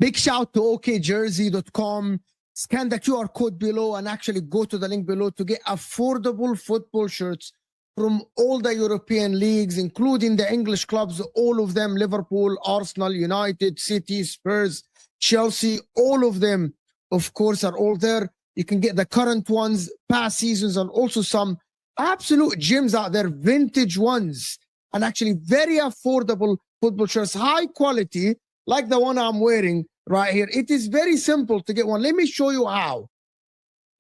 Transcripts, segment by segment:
Big shout to okjersey.com. Scan the QR code below and actually go to the link below to get affordable football shirts from all the European leagues, including the English clubs, all of them, Liverpool, Arsenal, United, City, Spurs, Chelsea, all of them, of course, are all there. You can get the current ones, past seasons, and also some absolute gems out there, vintage ones, and actually very affordable football shirts, high quality, like the one I'm wearing right here. It is very simple to get one. Let me show you how.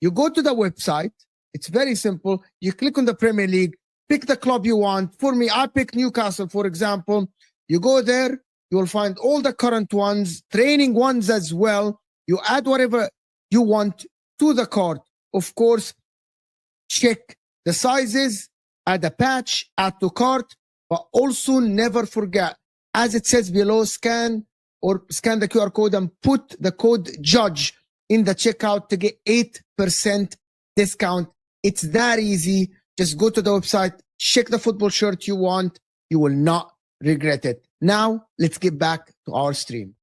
You go to the website. It's very simple. You click on the Premier League, pick the club you want. For me, I pick Newcastle, for example. You go there, you will find all the current ones, training ones as well. You add whatever you want to the cart. Of course, check the sizes, add a patch, add to cart, but also never forget, as it says below, scan the QR code and put the code JUDGE in the checkout to get 8% discount. It's that easy. Just go to the website, check the football shirt you want. You will not regret it. Now, let's get back to our stream.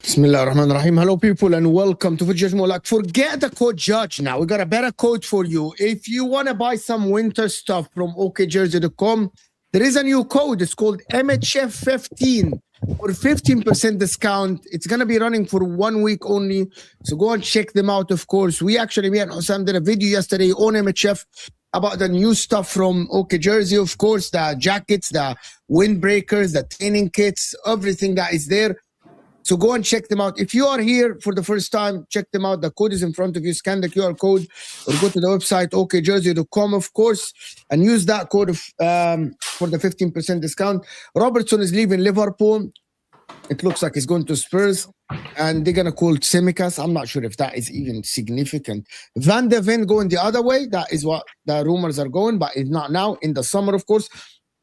Bismillah ar-Rahman ar-Rahim. Hello, people, and welcome to Fujaj Molak. Forget the code JUDGE now. We got a better code for you. If you want to buy some winter stuff from okjersey.com, there is a new code. It's called MHF15 for 15% discount. It's going to be running for 1 week only. So go and check them out, of course. Me and Hussam did a video yesterday on MHF about the new stuff from OK Jersey, of course, the jackets, the windbreakers, the training kits, everything that is there. So go and check them out. If you are here for the first time, check them out. The code is in front of you. Scan the QR code or go to the website, okjersey.com, of course, and use that code for the 15% discount. Robertson is leaving Liverpool. It looks like he's going to Spurs, and they're going to call Tsimikas. I'm not sure if that is even significant. Van de Ven going the other way. That is what the rumors are going, but it's not now. In the summer, of course.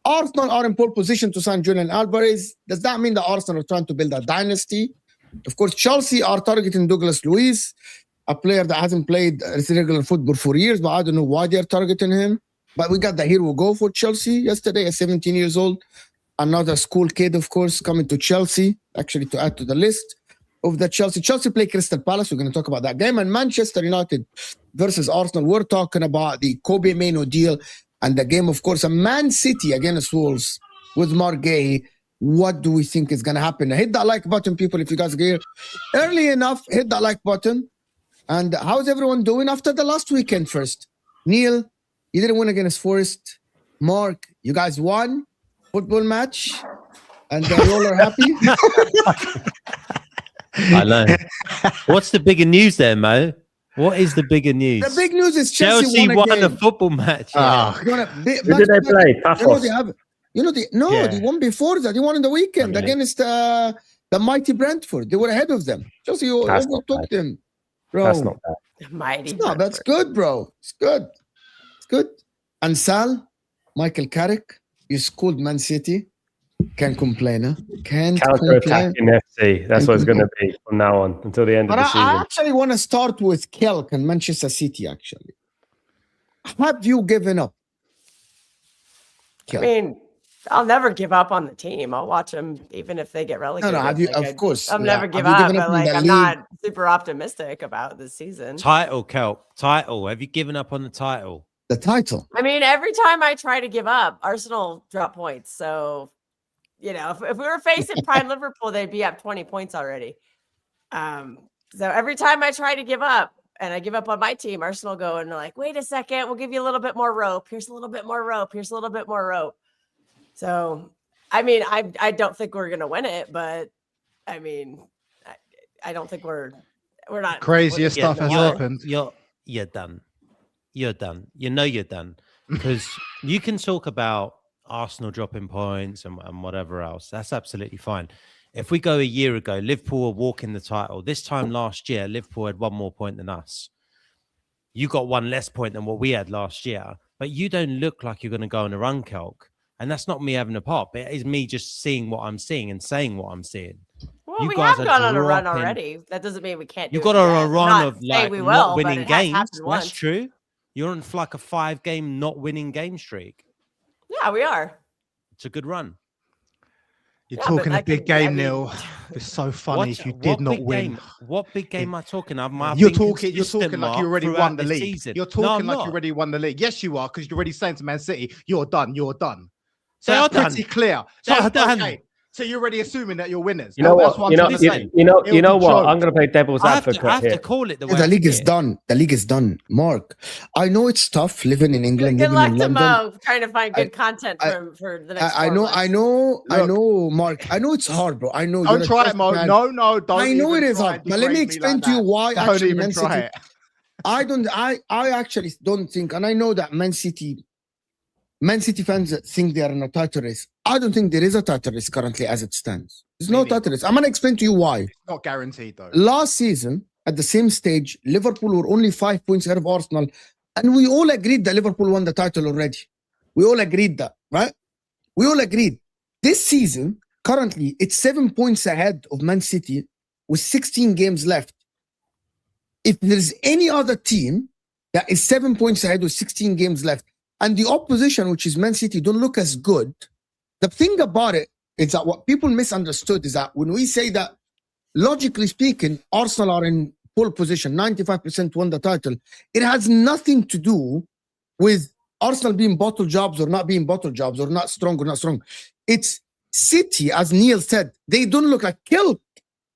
Arsenal are in pole position to sign Julian Álvarez. Does that mean that Arsenal are trying to build a dynasty? Of course, Chelsea are targeting Douglas Luiz, a player that hasn't played regular football for years, but I don't know why they're targeting him. But we got the hero go for Chelsea yesterday at 17 years old. Another school kid, of course, coming to Chelsea, actually to add to the list of the Chelsea. Chelsea play Crystal Palace. We're going to talk about that game. And Manchester United versus Arsenal. We're talking about the Kobbie Mainoo deal. And the game, of course, a Man City against Wolves with Marc Guehi. What do we think is going to happen? Hit that like button, people, if you guys get here early enough. Hit that like button. And how's everyone doing after the last weekend first? Neil, you didn't win against Forest. Mark, you guys won football match. And you all are happy. I know. What's the bigger news there, Mo? What is the bigger news? The big news is Chelsea won a football match. Who did they play? They won before that. They won in the weekend against the mighty Brentford. They were ahead of them. Chelsea overtook them, bro. That's not bad. Mighty. No, that's good, bro. It's good. It's good. And Sal, Michael Carrick, you schooled Man City. Can't complain, huh? Counter-attacking FC. That's what it's going to be from now on until the end of the season. I actually want to start with Kelk and Manchester City, actually. Have you given up? Kelk. I mean, I'll never give up on the team. I'll watch them even if they get relegated. No, have you? Of course. I'll never give up, but I'm not super optimistic about this season. Title, Kelk. Title. Have you given up on the title? The title. I mean, every time I try to give up, Arsenal drop points. So... if we were facing prime Liverpool, they'd be up 20 points already. So every time I try to give up and I give up on my team, Arsenal go and they're like, wait a second, we'll give you a little bit more rope. Here's a little bit more rope. Here's a little bit more rope. So, I mean, I don't think we're going to win it, but I mean, I don't think we're not. Craziest stuff has happened. You're done. You're done. You're done. Because you can talk about Arsenal dropping points and whatever else. That's absolutely fine. If we go a year ago, Liverpool were walking the title. This time last year, Liverpool had one more point than us. You got one less point than what we had last year, but you don't look like you're going to go on a run, Kelk. And that's not me having a pop. It is me just seeing what I'm seeing and saying what I'm seeing. Well, we have gone on a run already. That doesn't mean we can't do it. You've got on a run of like not winning games. That's true. You're on like a 5-game not winning game streak. Yeah, we are. It's a good run. You're Yeah, talking but a big game, I mean- Neil. It's so funny if you did not big win. Game, what big game am I talking? I've You're been talking consistent, like you Mark, already throughout won the this league. season. You're No, talking I'm like not. you already won the league. Yes, you are, because you're already saying to Man City, you're done, you're done. So They that's are pretty done. clear. So They are done. okay. So you're already assuming that you're winners. You know That's what? I'm You know, trying to say. you know It'll be what? joked. I'm going to play devil's I have advocate to here. call it the way The I league see is it. done. The league is done. Mark, I know it's tough living in England, Good living luck in to London. Mo trying to find good content for the next. I 4 know, months. I know, Mark. I know it's hard, bro. I know. Don't you're a try tough it, Mo. man. No, don't. I know even it is try hard, and but let me degrade explain like to you that. why Don't actually even Man try City. it. I actually don't think, and I know that Man City fans think they are in a title race. I don't think there is a title race currently as it stands. There's no Me neither. title race. I'm gonna explain to you why. It's not guaranteed though. Last season, at the same stage, Liverpool were only 5 points ahead of Arsenal, and we all agreed that Liverpool won the title already. We all agreed that, right? We all agreed. This season, currently, it's 7 points ahead of Man City with 16 games left. If there's any other team that is 7 points ahead with 16 games left, and the opposition, which is Man City, don't look as good, the thing about it is that what people misunderstood is that when we say that, logically speaking, Arsenal are in pole position, 95% won the title, it has nothing to do with Arsenal being bottle jobs or not being bottle jobs or not strong or not strong. It's City, as Neil said, they don't look like Kelk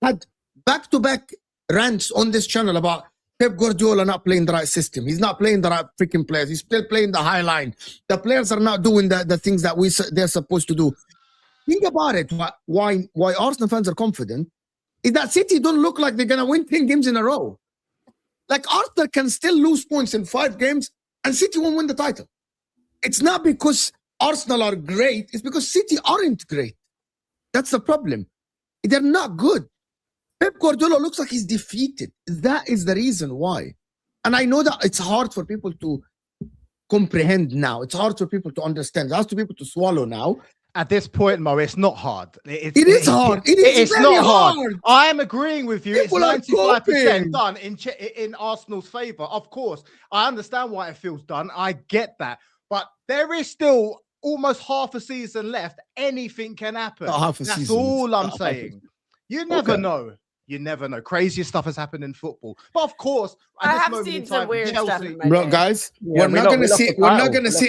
had back-to-back rants on this channel about Pep Guardiola not playing the right system. He's not playing the right freaking players. He's still playing the high line. The players are not doing the things that they're supposed to do. Think about it. Why Arsenal fans are confident is that City don't look like they're going to win 10 games in a row. Like Arsenal can still lose points in 5 games and City won't win the title. It's not because Arsenal are great. It's because City aren't great. That's the problem. They're not good. Pep Guardiola looks like he's defeated. That is the reason why. And I know that it's hard for people to comprehend now. It's hard for people to understand. It's hard for people to swallow now. At this point, Mo, it's not hard. It is hard. It's not very hard. I am agreeing with you. People are it's 95% coping. done in Arsenal's favour. Of course, I understand why it feels done. I get that. But there is still almost half a season left. Anything can happen. That's all I'm saying. You never know. You never know. Craziest stuff has happened in football. But of course, I have seen some weird stuff in my Bro, day. guys, we're not going to sit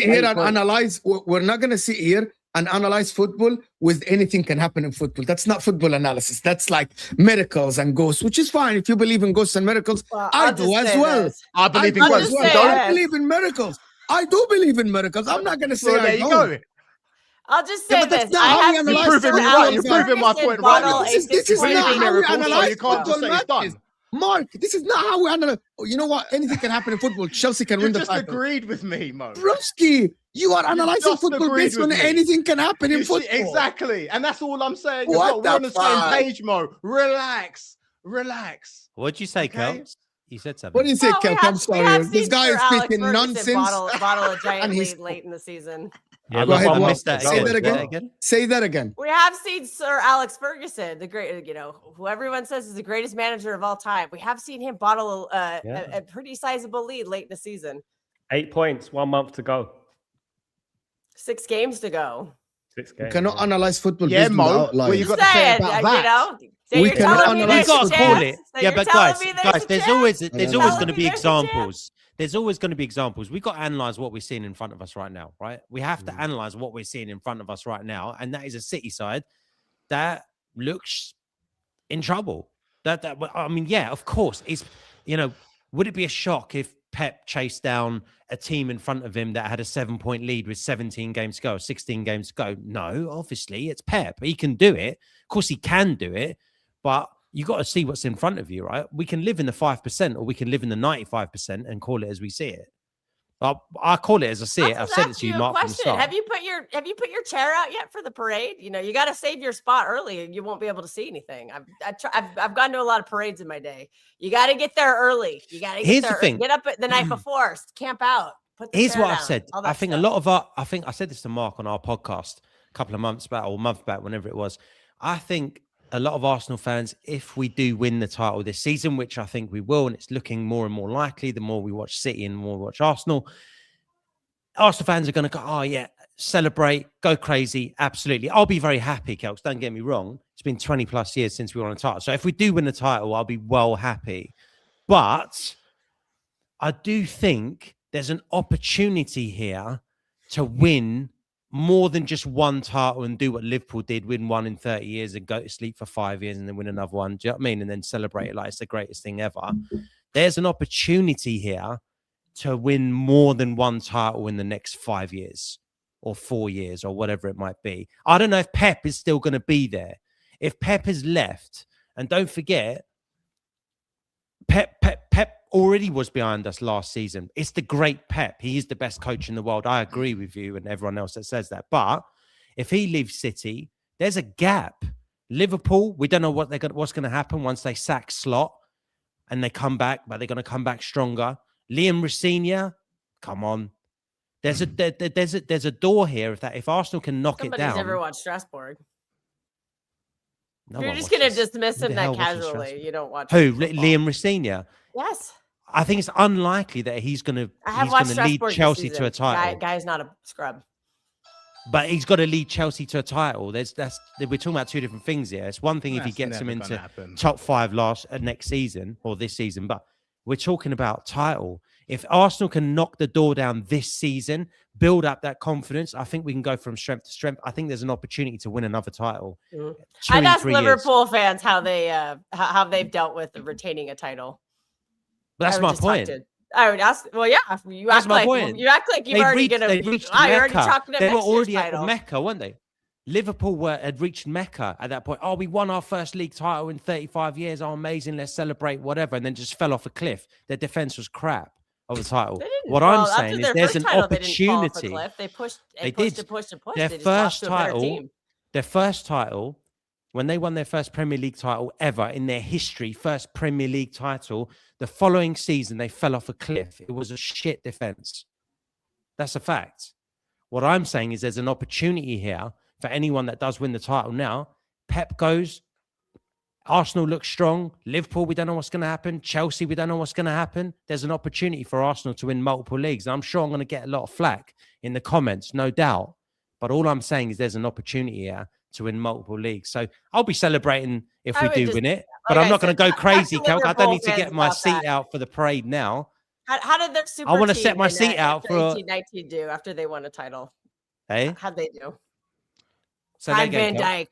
here and analyze. We're not going to sit here and analyze football with anything can happen in football. That's not football analysis. That's like miracles and ghosts, which is fine. If you believe in ghosts and miracles, I do as well. I believe in ghosts. I believe in miracles. I do believe in miracles. I'm not going to say there you go. I'll just say but that's this. not I how have we seen analyze You're Sir proving Alex right. You're proving my Ferguson point bottle right. This is a not how we miracle, so analyze you can't just football say it's matches. done. Mark, this is not how we analyze. Oh, you know what? Anything can happen in football. Chelsea can You win the just title. agreed with me, Mo. Broski, you are analyzing just football agreed based on with me. anything can happen in You see, football. exactly. And that's all I'm saying. What We're on the the same fuck? page, Mo. Relax. What'd you say, Okay. Kelk? You said something. What do you say, Kelk? I'm sorry. This guy is speaking nonsense. Bottle a giant And he's- lead late in the season. Yeah, Go ahead, I Mark. missed that. Say that Again. again. Say that again. We have seen Sir Alex Ferguson, the great, who everyone says is the greatest manager of all time. We have seen him bottle a pretty sizable lead late in the season. 8 points, 1 month to go. 6 games to go. 6 You games. cannot analyze football Yeah, based on Mo. the What outliers. you got to say Saying, about that? So We you're cannot telling me analyze there's a We've got to football. call chance? it. So Yeah, you're but telling guys, me there's a there's chance? always You're going to telling be me there's a chance? examples. There's always going to be examples. We've got to analyze what we're seeing in front of us right now, right? We have to analyze what we're seeing in front of us right now, and that is a City side that looks in trouble. I mean, yeah, of course. It's would it be a shock if Pep chased down a team in front of him that had a 7-point lead with 17 games to go, 16 games to go? No, obviously it's Pep. He can do it. Of course he can do it, but you got to see what's in front of you, right? We can live in the 5% or we can live in the 95% and call it as we see it. I call it as I see it. I've said it to you, Mark, from the start. Have you put your chair out yet for the parade? You got to save your spot early, and you won't be able to see anything. I've gone to a lot of parades in my day. You got to get there early. You got to get Here's there. the thing. Get up the night before. Camp out. Here's what I've said. I think a lot of I think I said this to Mark on our podcast a couple of months back or a month back, whenever it was. I think a lot of Arsenal fans, if we do win the title this season, which I think we will, and it's looking more and more likely the more we watch City and the more we watch Arsenal fans are going to go, oh yeah, celebrate, go crazy. Absolutely. I'll be very happy, Kelks. Don't get me wrong. It's been 20 plus years since we won a title. So if we do win the title, I'll be well happy. But I do think there's an opportunity here to win more than just one title and do what Liverpool did, win one in 30 years and go to sleep for 5 years and then win another one. Do you know what I mean? And then celebrate it like it's the greatest thing ever. There's an opportunity here to win more than one title in the next 5 years or 4 years or whatever it might be. I don't know if Pep is still going to be there. If Pep has left, and don't forget, Pep already was behind us last season. It's the great Pep. He is the best coach in the world. I agree with you and everyone else that says that. But if he leaves City, there's a gap. Liverpool, we don't know what's going to happen once they sack Slot and they come back, but they're going to come back stronger. Liam Rosenior, come on. There's a door here. If Arsenal can knock it down. Nobody's ever watched Strasbourg. No You're just going to dismiss him that casually. You don't watch who? Liam Rosenior? Yes. I think it's unlikely that he's going to lead Chelsea to a title. Guy's not a scrub. But he's got to lead Chelsea to a title. We're talking about two different things here. It's one thing if he gets them into top 5 next season or this season, but we're talking about title. If Arsenal can knock the door down this season, build up that confidence, I think we can go from strength to strength. I think there's an opportunity to win another title. I'd ask Liverpool fans how they've dealt with retaining a title. But that's my point. I would ask. Well, yeah, you act like you've already going to. You're already talking about They were already at Mecca, weren't they? Liverpool had reached Mecca at that point. Oh, we won our first league title in 35 years. Oh, amazing. Let's celebrate, whatever. And then just fell off a cliff. Their defense was crap of the title. What I'm saying is there's an opportunity. They pushed. Their first title, when they won their first Premier League title ever in their history, first Premier League title, the following season, they fell off a cliff. It was a shit defense. That's a fact. What I'm saying is there's an opportunity here for anyone that does win the title now. Pep goes. Arsenal looks strong. Liverpool, we don't know what's going to happen. Chelsea, we don't know what's going to happen. There's an opportunity for Arsenal to win multiple leagues. I'm sure I'm going to get a lot of flack in the comments, no doubt. But all I'm saying is there's an opportunity here to win multiple leagues. So I'll be celebrating if we do win it. But I'm not going to go crazy, Kelk. I don't need to get my seat out for the parade now. How did their super I want to set my seat out for 18-19 do after they won a title? Hey? How'd they do? So Prime Van Dijk,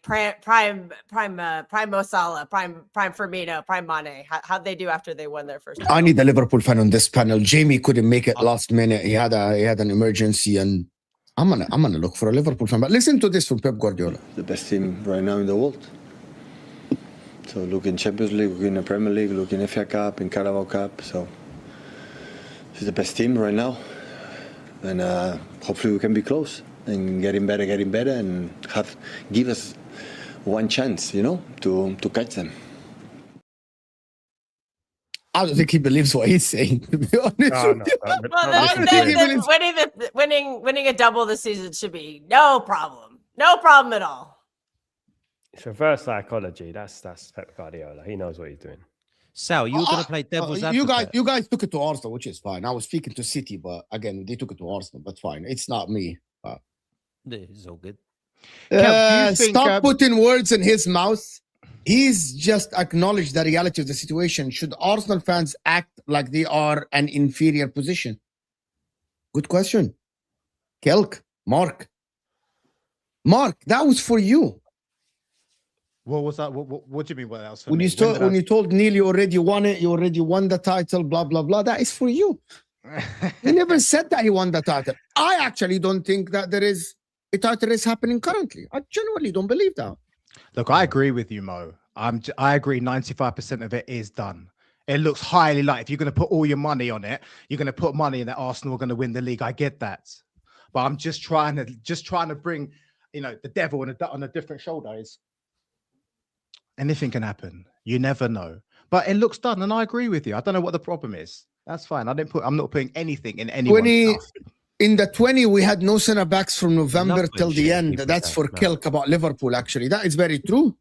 prime Mo Salah, prime Firmino, prime Mane. How'd they do after they won their first title? I need a Liverpool fan on this panel. Jamie couldn't make it last minute. He had an emergency, and I'm gonna look for a Liverpool fan. But listen to this from Pep Guardiola. The best team right now in the world. So look in Champions League, look in the Premier League, look in FA Cup, in Carabao Cup. So it's the best team right now, and hopefully we can be close and getting better, and give us one chance, to catch them. I don't think he believes what he's saying, to be honest. Winning a double this season should be no problem at all. It's reverse psychology. That's Pep Guardiola. He knows what he's doing. Sal, you were going to play devil's advocate. You guys took it to Arsenal, which is fine. I was speaking to City, but again, they took it to Arsenal. But fine, it's not me. It's all good. Stop putting words in his mouth. He's just acknowledged the reality of the situation. Should Arsenal fans act like they are an inferior position? Good question. Kelk, Mark, that was for you. What was that? What do you mean? What else? When you told Neil you already won it, you already won the title, blah, blah, blah. That is for you. He never said that he won the title. I actually don't think that there is a title race happening currently. I genuinely don't believe that. Look, I agree with you, Mo. I agree 95% of it is done. It looks highly likely. If you're going to put all your money on it, you're going to put money in that Arsenal are going to win the league. I get that. But I'm just trying to bring, the devil on a different shoulder. Anything can happen. You never know. But it looks done, and I agree with you. I don't know what the problem is. That's fine. I'm not putting anything in anyone's stuff. In the 20, we had no center backs from November till the end. That's for Kelk about Liverpool, actually. That is very true.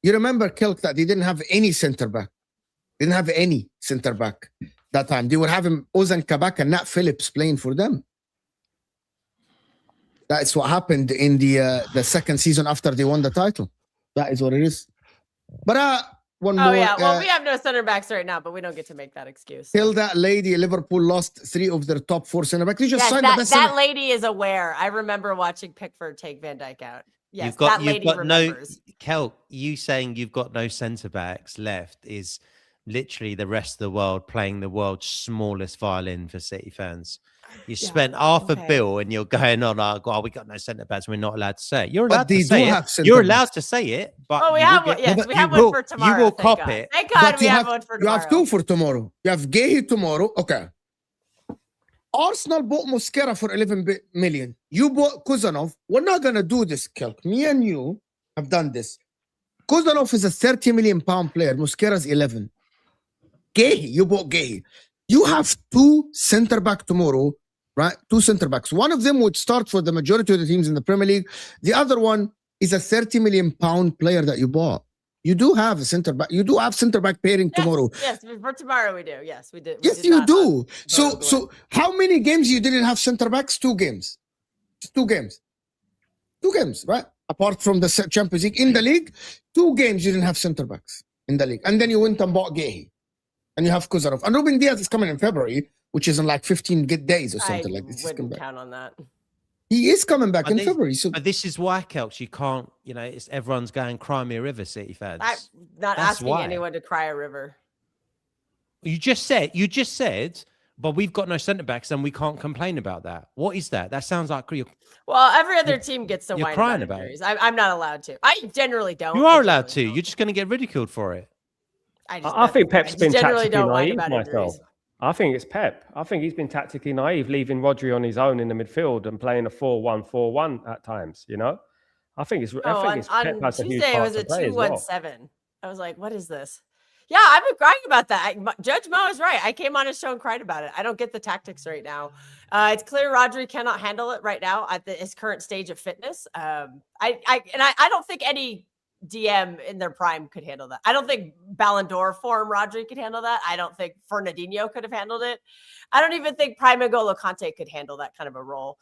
You remember, Kelk, that they didn't have any center back. Didn't have any center back that time. They were having Ozan Kabak and Nat Phillips playing for them. That's what happened in the second season after they won the title. That is what it is. But one more. Yeah. Well, we have no center backs right now, but we don't get to make that excuse. Tell that lady Liverpool lost 3 of their top 4 center backs. They just signed the best that lady is aware. I remember watching Pickford take Van Dijk out. Yes, that lady remembers. Kelk, you saying you've got no centre backs left is literally the rest of the world playing the world's smallest violin for City fans. You spent half a bill and you're going on, oh, we got no centre backs. We're not allowed to say it. You're allowed to say it. You're allowed to say it. But we have one. Yes, we have one for tomorrow. You will cop it. Thank God we have one for tomorrow. You have 2 for tomorrow. You have Guehi tomorrow. Okay. Arsenal bought Mosquera for 11 million. You bought Kuzanov. We're not going to do this, Kelk. Me and you have done this. Kuzanov is a 30 million pound player. Mosquera's 11. Guehi, you bought Guehi. You have 2 center back tomorrow, right? 2 center backs. One of them would start for the majority of the teams in the Premier League. The other one is a 30 million pound player that you bought. You do have a center back. You do have center back pairing tomorrow. Yes, for tomorrow we do. Yes, we did. Yes, you do. So how many games you didn't have center backs? 2 games. 2 games. 2 games, right? Apart from the Champions League. In the league, 2 games you didn't have center backs in the league. And then you went and bought Guehi. And you have Kuzarov. And Ruben Diaz is coming in February, which is in like 15 good days or something like this. I wouldn't count on that. He is coming back in February. So but this is why, Kelk, you can't, it's everyone's going cry me a river, City fans. I'm not asking anyone to cry a river. You just said, but we've got no centre backs and we can't complain about that. What is that? That sounds like well, every other team gets to whine crying about injuries. I'm not allowed to. I generally don't. You are allowed to. You're just going to get ridiculed for it. I think Pep's been tactically naive myself. I think it's Pep. I think he's been tactically naive, leaving Rodri on his own in the midfield and playing a 4-1-4-1 at times. I think it's. I think Pep has a huge part Tuesday it was a 2-1-7. Well. I was like, what is this? Yeah, I've been crying about that. Judge Mo is right. I came on his show and cried about it. I don't get the tactics right now. It's clear Rodri cannot handle it right now at his current stage of fitness. I don't think any DM in their prime could handle that. I don't think Ballon d'Or form Rodri could handle that. I don't think Fernandinho could have handled it. I don't even think Prime N'Golo Kante could handle that kind of a role.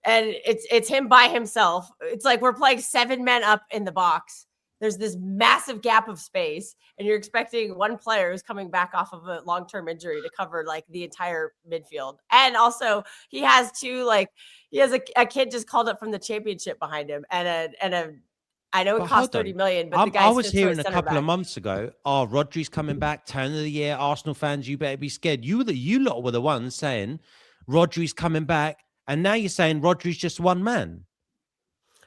And it's him by himself. It's like we're playing 7 men up in the box. There's this massive gap of space, and you're expecting one player who's coming back off of a long-term injury to cover like the entire midfield. And also he has a kid just called up from the championship behind him and a I know it cost 30 million, but the guy I was hearing a couple of months ago, Rodri's coming back, turn of the year, Arsenal fans, you better be scared. You lot were the ones saying Rodri's coming back, and now you're saying Rodri's just one man.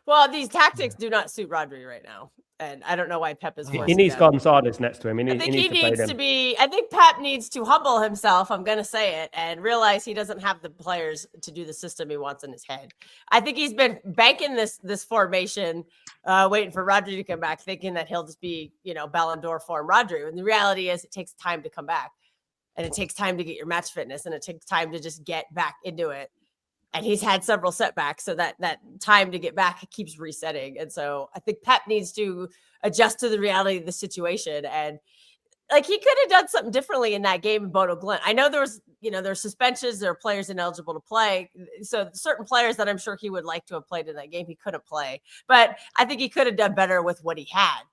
Well, these tactics do not suit Rodri right now. And I don't know why Pep is. He needs Gonzalez next to him. I think Pep needs to humble himself. I'm going to say it and realize he doesn't have the players to do the system he wants in his head. I think he's been banking this formation, waiting for Rodri to come back, thinking that he'll just be, Ballon d'Or form Rodri. And the reality is, it takes time to come back, and it takes time to get your match fitness, and it takes time to just get back into it. And he's had several setbacks, so that time to get back keeps resetting. And so I think Pep needs to adjust to the reality of the situation. And like, he could have done something differently in that game in Bodo Glimt. I know there's suspensions, there are players ineligible to play. So certain players that I'm sure he would like to have played in that game, he couldn't play. But I think he could have done better with what he had.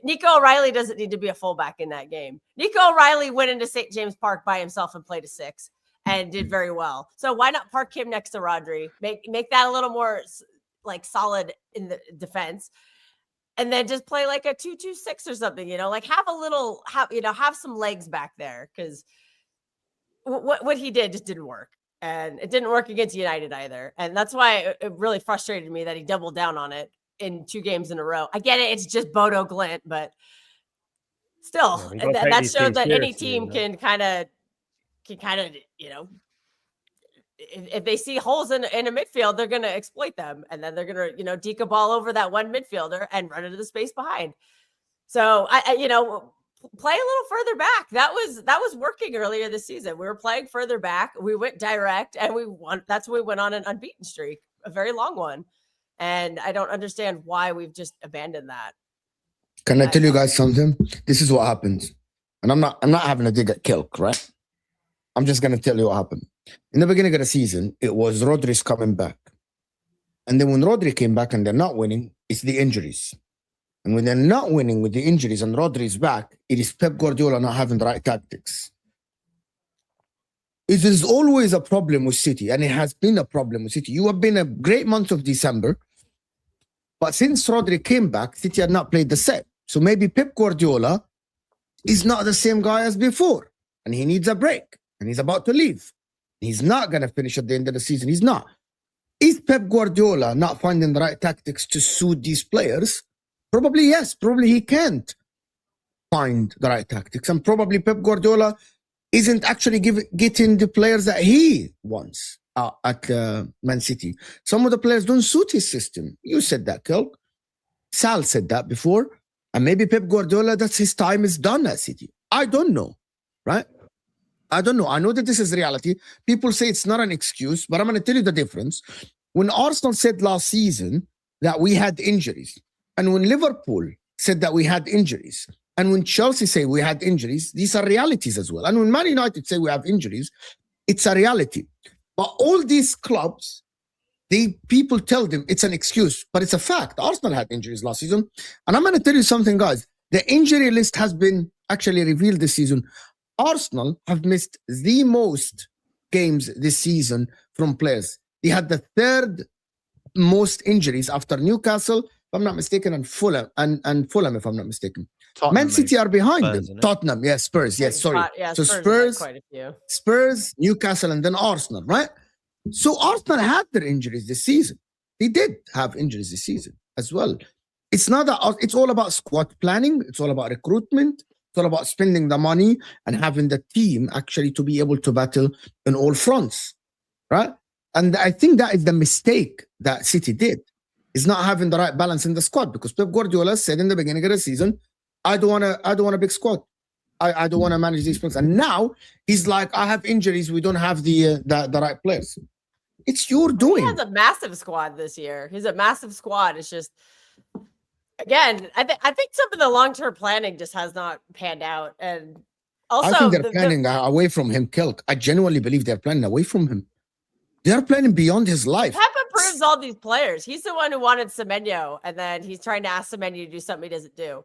Nico O'Reilly doesn't need to be a fullback in that game. Nico O'Reilly went into St. James Park by himself and played a 6. And did very well. So why not park him next to Rodri? Make that a little more like solid in the defense, and then just play like a 2-2-6 or something. Have some legs back there, because what he did just didn't work, and it didn't work against United either. And that's why it really frustrated me that he doubled down on it in 2 games in a row. I get it; it's just Bodo Glimt, but still, that showed that any team can kind of, if they see holes in a midfield, they're going to exploit them. And then they're going to, deke a ball over that one midfielder and run into the space behind. So play a little further back. That was working earlier this season. We were playing further back. We went direct and we won. That's when we went on an unbeaten streak, a very long one. And I don't understand why we've just abandoned that. Can I tell you guys something? This is what happens. And I'm not having a dig at Kelk, right? I'm just going to tell you what happened. In the beginning of the season, it was Rodri's coming back. And then when Rodri came back and they're not winning, it's the injuries. And when they're not winning with the injuries and Rodri's back, it is Pep Guardiola not having the right tactics. It is always a problem with City, and it has been a problem with City. You have been a great month of December, but since Rodri came back, City had not played the same. So maybe Pep Guardiola is not the same guy as before, and he needs a break, and he's about to leave. He's not going to finish at the end of the season. He's not. Is Pep Guardiola not finding the right tactics to suit these players? Probably yes. Probably he can't find the right tactics. And probably Pep Guardiola isn't actually getting the players that he wants at Man City. Some of the players don't suit his system. You said that, Kelk. Sal said that before. And maybe Pep Guardiola, that's his time is done at City. I don't know, right? I don't know. I know that this is reality. People say it's not an excuse, but I'm going to tell you the difference. When Arsenal said last season that we had injuries, and when Liverpool said that we had injuries, and when Chelsea say we had injuries, these are realities as well. And when Man United say we have injuries, it's a reality. But all these clubs, people tell them it's an excuse, but it's a fact. Arsenal had injuries last season. And I'm going to tell you something, guys. The injury list has been actually revealed this season. Arsenal have missed the most games this season from players. They had the third most injuries after Newcastle, if I'm not mistaken, and Fulham, and Fulham, if I'm not mistaken. Tottenham, Man City are behind them. Tottenham, yes, Spurs, yes, sorry. Yeah, so Spurs, Newcastle, and then Arsenal, right? So Arsenal had their injuries this season. They did have injuries this season as well. It's not that. It's all about squad planning. It's all about recruitment. It's all about spending the money and having the team actually to be able to battle in all fronts, right? And I think that is the mistake that City did, is not having the right balance in the squad, because Pep Guardiola said in the beginning of the season, I don't want a big squad. I don't want to manage these players. And now he's like, I have injuries. We don't have the right players. It's your doing. He has a massive squad this year. He's a massive squad. It's just, again, I think some of the long-term planning just has not panned out. And also, I think they're planning away from him, Kelk. I genuinely believe they're planning away from him. They're planning beyond his life. Pep approves all these players. He's the one who wanted Semenyo, and then he's trying to ask Semenyo to do something he doesn't do.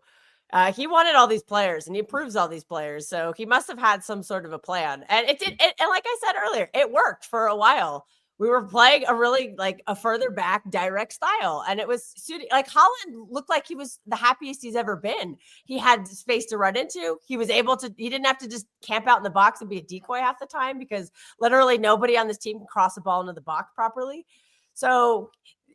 He wanted all these players, and he approves all these players. So he must have had some sort of a plan. And it did. And like I said earlier, it worked for a while. We were playing a really a further back direct style, and it was suiting. Like Haaland looked like he was the happiest he's ever been. He had space to run into. He was able to, he didn't have to just camp out in the box and be a decoy half the time, because literally nobody on this team can cross the ball into the box properly. So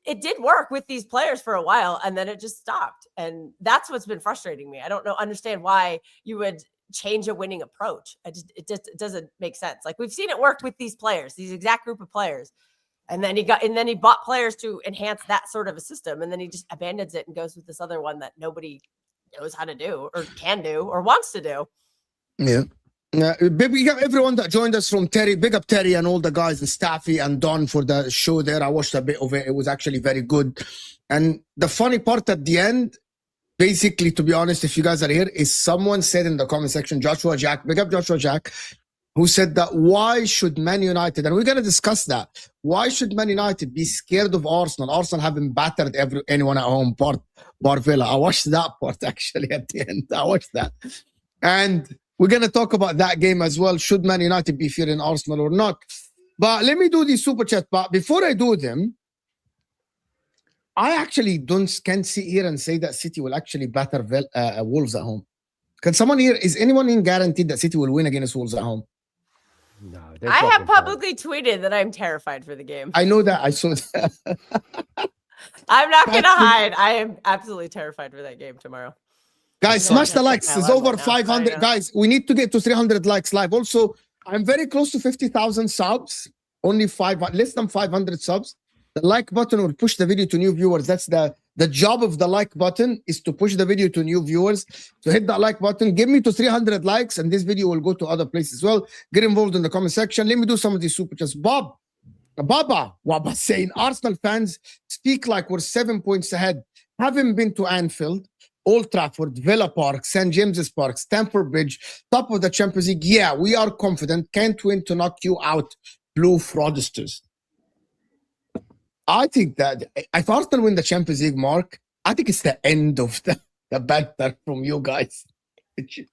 it did work with these players for a while, and then it just stopped. And that's what's been frustrating me. I don't understand why you would change a winning approach. It doesn't make sense. Like, we've seen it work with these players, these exact group of players. And then he bought players to enhance that sort of a system. And then he just abandons it and goes with this other one that nobody knows how to do or can do or wants to do. Yeah. We got everyone that joined us from Terry. Big up Terry and all the guys, and Staffy and Don for the show there. I watched a bit of it. It was actually very good. And the funny part at the end, basically, to be honest, if you guys are here, is someone said in the comment section, Joshua Jack, big up Joshua Jack, who said that why should Man United, and we're going to discuss that, why should Man United be scared of Arsenal? Arsenal haven't battered anyone at home, bar Villa. I watched that part actually at the end. I watched that. And we're going to talk about that game as well. Should Man United be fearing Arsenal or not? But let me do these super chats. But before I do them, I actually can't sit here and say that City will actually batter Wolves at home. Can someone here, is anyone in guaranteed that City will win against Wolves at home? No. I have publicly tweeted that I'm terrified for the game. I know that. I saw that. I'm not going to hide. I am absolutely terrified for that game tomorrow. Guys, smash the likes. It's over 500. Guys, we need to get to 300 likes live. Also, I'm very close to 50,000 subs. Only less than 500 subs. The like button will push the video to new viewers. That's the job of the like button, is to push the video to new viewers. So hit that like button. Give me to 300 likes, and this video will go to other places as well. Get involved in the comment section. Let me do some of these super chats. Baba saying, Arsenal fans speak like we're 7 points ahead. Haven't been to Anfield, Old Trafford, Villa Park, St. James's Park, Stamford Bridge, top of the Champions League. Yeah, we are confident. Can't win to knock you out, blue fraudsters. I think that if Arsenal win the Champions League, Mark, I think it's the end of the banter from you guys.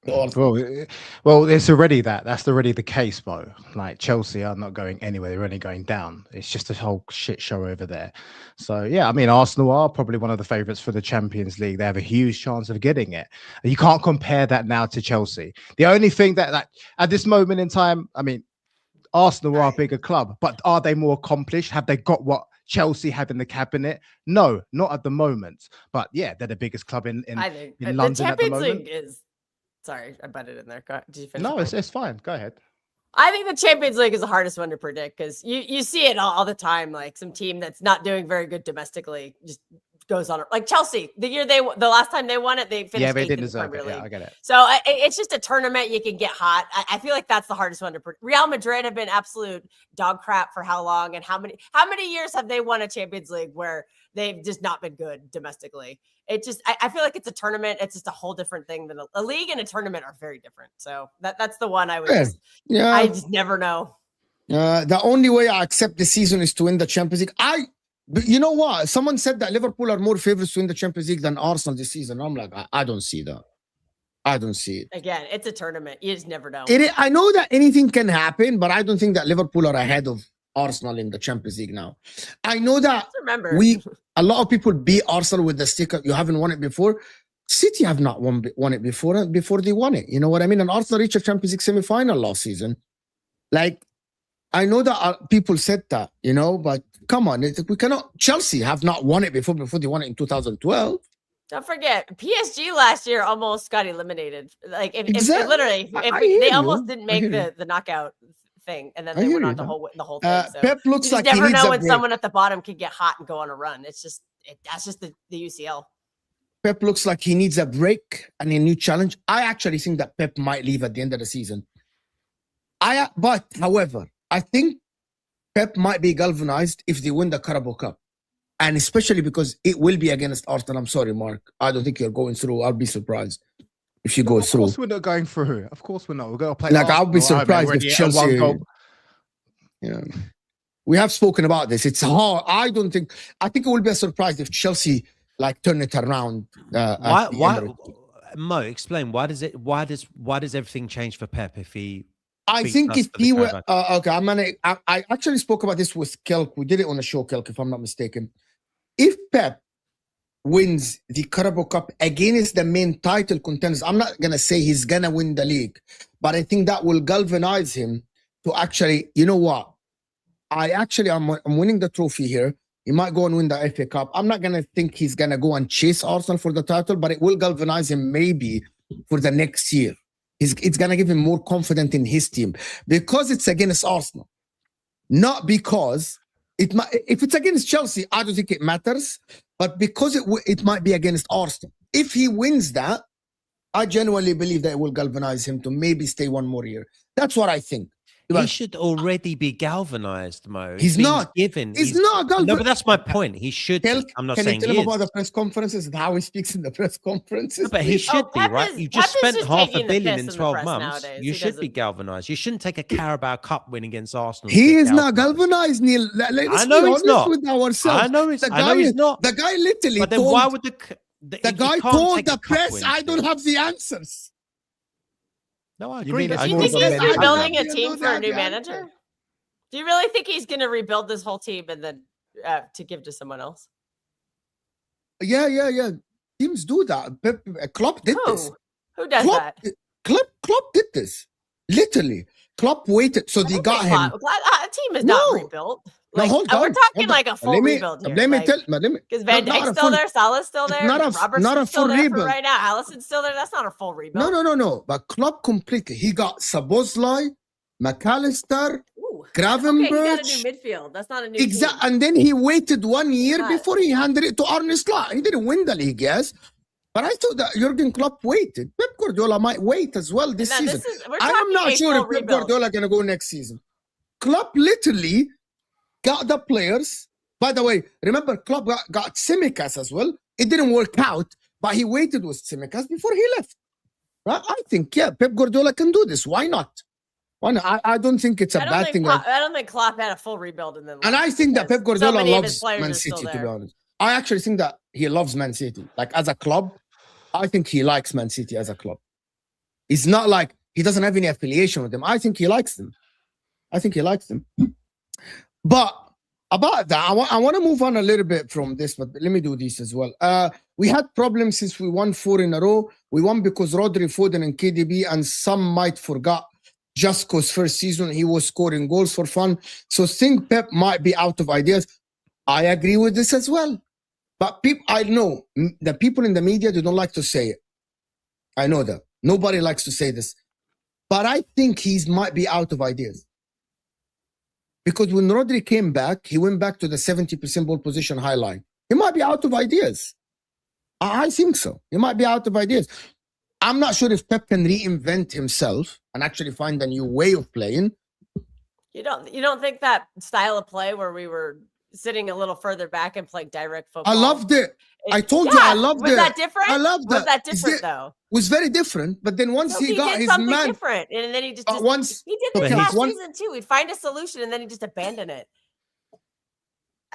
Well, it's already that's already the case, Mo. Like Chelsea are not going anywhere; they're only going down. It's just a whole shit show over there. So yeah, I mean, Arsenal are probably one of the favourites for the Champions League. They have a huge chance of getting it. You can't compare that now to Chelsea. The only thing that at this moment in time, I mean, Arsenal are a bigger club, but are they more accomplished? Have they got what Chelsea have in the cabinet? No, not at the moment. But yeah, they're the biggest club in London at the moment. League is. Sorry, I butted in there. Did you finish? No, it's fine. Go ahead. I think the Champions League is the hardest one to predict because you see it all the time. Like some team that's not doing very good domestically just goes on. Like Chelsea, the last time they won it, they finished. Yeah, they didn't in the deserve Premier it. League. Yeah, I get it. So it's just a tournament. You can get hot. I feel like that's the hardest one to predict. Real Madrid have been absolute dog crap for how long, and how many years have they won a Champions League where they've just not been good domestically? I feel like it's a tournament. It's just a whole different thing than a league and a tournament are very different. So that's the one I would I just never know. The only way I accept the season is to win the Champions League. You know what? Someone said that Liverpool are more favorites to win the Champions League than Arsenal this season. I'm like, I don't see that. I don't see it. Again, it's a tournament. You just never know. I know that anything can happen, but I don't think that Liverpool are ahead of Arsenal in the Champions League now. I know that a lot of people beat Arsenal with the sticker. You haven't won it before. City have not won it before they won it. You know what I mean? And Arsenal reached a Champions League semi-final last season. Like, I know that people said that, you know, but come on, we cannot. Chelsea have not won it before they won it in 2012. Don't forget, PSG last year almost got eliminated. Like, if they almost didn't make the knockout thing, and then they went on the whole thing. So Pep looks you like never know when break. someone at the bottom can get hot and go on a run. It's just that's just the UCL. Pep looks like he needs a break and a new challenge. I actually think that Pep might leave at the end of the season. However, I think Pep might be galvanized if they win the Carabao Cup. And especially because it will be against Arsenal. I'm sorry, Mark. I don't think you're going through. I'll be surprised if you go through. Of course we're not going through. Of course we're not. We're going to play. Like, I'll be surprised if Chelsea. Yeah, we have spoken about this. It's hard. I think it will be a surprise if Chelsea turn it around. Why? Mo, explain. Why does everything change for Pep if he? I think if he were okay, I actually spoke about this with Kelk. We did it on the show, Kelk, if I'm not mistaken. If Pep wins the Carabao Cup against the main title contenders, I'm not gonna say he's gonna win the league, but I think that will galvanize him to actually, you know what? I'm winning the trophy here. He might go and win the FA Cup. I'm not gonna think he's gonna go and chase Arsenal for the title, but it will galvanize him maybe for the next year. It's going to give him more confidence in his team because it's against Arsenal. Not because if it's against Chelsea, I don't think it matters, but because it might be against Arsenal. If he wins that, I genuinely believe that it will galvanize him to maybe stay one more year. That's what I think. He should already be galvanized, Mo. He's not. He's not galvanized. No, but that's my point. He should. I'm not saying he is. Can you tell him about the press conferences and how he speaks in the press conferences? No, but he should be, right? You just spent $500 million in 12 months. You should be galvanized. You shouldn't take a Carabao Cup win against Arsenal. He is not galvanized, Neil. I know he's not. With ourselves. I know he's not. The guy literally But then why would the guy told the press, I don't have the answers. No, I agree. Do you think he's rebuilding a team for a new manager? Do you really think he's going to rebuild this whole team and then to give to someone else? Yeah. Teams do that. Klopp did this. Who does that? Klopp did this. Literally. Klopp waited. So they got him. A team is not rebuilt. Like, no, hold on. We're talking like a full rebuild here. Let me tell you. Because Van Dijk's still there, Salah's still there, Robertson's still there rebuild. right now, Allison's still there. That's not a full rebuild. No. But Klopp completely. He got Szoboszlai, McAllister, Gravenberch. Okay, he got a new midfield. That's not a new team. And then he waited 1 year before he handed it to Arne Slot. He didn't win the league, yes. But I thought that Jurgen Klopp waited. Pep Guardiola might wait as well this season. I'm not sure if Pep Guardiola going to go next season. Klopp literally got the players. By the way, remember Klopp got Tsimikas as well. It didn't work out, but he waited with Tsimikas before he left. Right? I think, Pep Guardiola can do this. Why not? Well, I don't think it's a bad thing. I don't think Klopp had a full rebuild and then. And I think that Pep Guardiola loves Man City, to be honest. I actually think that he loves Man City. Like, as a club, I think he likes Man City as a club. It's not like he doesn't have any affiliation with them. I think he likes them. But about that, I want to move on a little bit from this, but let me do this as well. We had problems since we won 4 in a row. We won because Rodri, Foden, and KDB, and some might forgot just because first season he was scoring goals for fun. So think Pep might be out of ideas. I agree with this as well. But I know the people in the media, they don't like to say it. I know that. Nobody likes to say this. But I think he might be out of ideas. Because when Rodri came back, he went back to the 70% ball position high line. He might be out of ideas. I think so. He might be out of ideas. I'm not sure if Pep can reinvent himself and actually find a new way of playing. You don't think that style of play where we were sitting a little further back and playing direct football? I loved it. I told you I loved it. Was that different? I loved that. Was that different though? It was very different. But then once he got his man, different, and then he just he did this last season too. He'd find a solution and then he just abandoned it.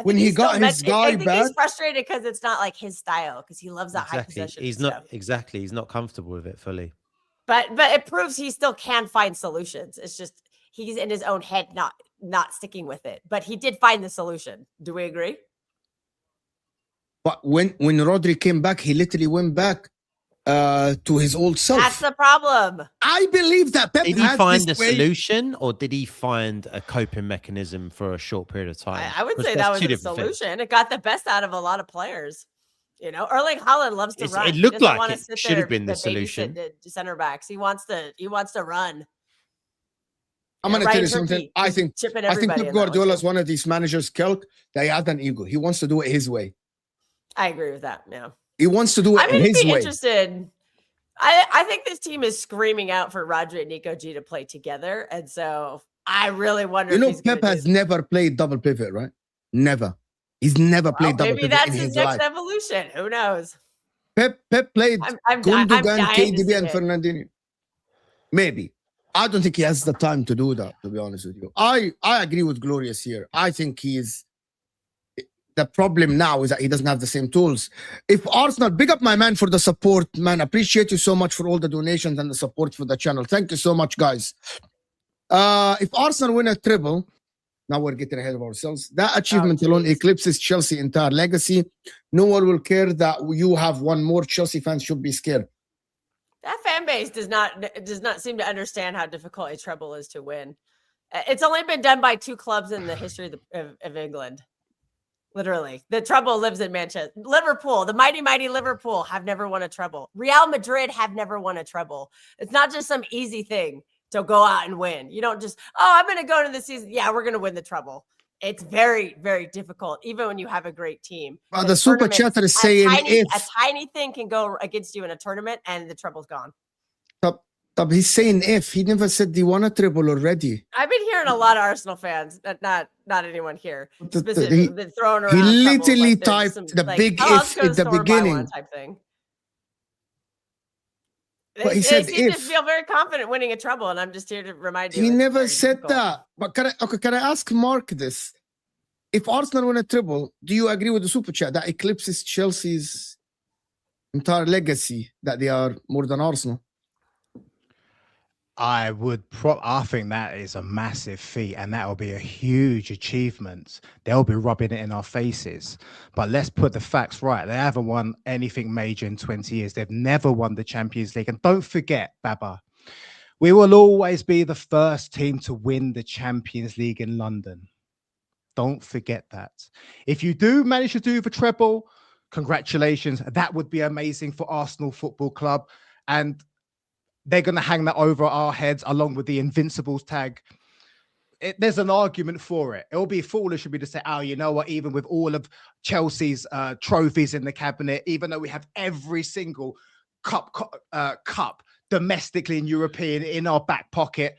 When he got his guy back, he's frustrated because it's not like his style, because he loves that high possession. He's not exactly. He's not comfortable with it fully. But it proves he still can find solutions. It's just he's in his own head, not sticking with it. But he did find the solution. Do we agree? But when Rodri came back, he literally went back to his old self. That's the problem. I believe that Pep did he find a solution, or did he find a coping mechanism for a short period of time? I would say that was a solution. Things. It got the best out of a lot of players. You know, Erling Haaland loves to run. It looked like it should have been the solution. Center backs. He wants to run. I'm going to tell you something. I think Pep Guardiola is one of these managers, Kelk, that he has an ego. He wants to do it his way. I agree with that. Yeah. He wants to do it his way. Interested. I think this team is screaming out for Rodri and Nico G to play together. And so I really wonder if Pep has never played double pivot, right? Never. He's never played double pivot. Maybe that's his next evolution. Who knows? Pep played Gundogan, KDB, and Fernandinho. Maybe. I don't think he has the time to do that, to be honest with you. I agree with Glorious here. I think the problem now is that he doesn't have the same tools. If Arsenal, big up my man for the support, man. Appreciate you so much for all the donations and the support for the channel. Thank you so much, guys. If Arsenal win a treble, now we're getting ahead of ourselves. That achievement alone eclipses Chelsea's entire legacy. No one will care that you have one more. Chelsea fans should be scared. That fan base does not seem to understand how difficult a treble is to win. It's only been done by 2 clubs in the history of England. Literally, the treble lives in Manchester. Liverpool, the mighty Liverpool, have never won a treble. Real Madrid have never won a treble. It's not just some easy thing to go out and win. You don't just, I'm going to go into the season. Yeah, we're going to win the treble. It's very, very difficult, even when you have a great team. The super chatter is saying a tiny thing can go against you in a tournament and the treble's gone. He's saying if. He never said he won a treble already. I've been hearing a lot of Arsenal fans, not anyone here, specifically throwing around. He literally typed the big if at the beginning. Type thing. But he said if. Just feel very confident winning a treble, and I'm just here to remind you. He never said that. But can I ask Mark this? If Arsenal win a treble, do you agree with the super chat that eclipses Chelsea's entire legacy, that they are more than Arsenal? I think that is a massive feat, and that will be a huge achievement. They'll be rubbing it in our faces. But let's put the facts right. They haven't won anything major in 20 years. They've never won the Champions League. And don't forget, Baba, we will always be the first team to win the Champions League in London. Don't forget that. If you do manage to do the treble, congratulations. That would be amazing for Arsenal Football Club. And they're going to hang that over our heads along with the Invincibles tag. There's an argument for it. It'll be foolish of me to say, you know what, even with all of Chelsea's trophies in the cabinet, even though we have every single cup domestically and European in our back pocket,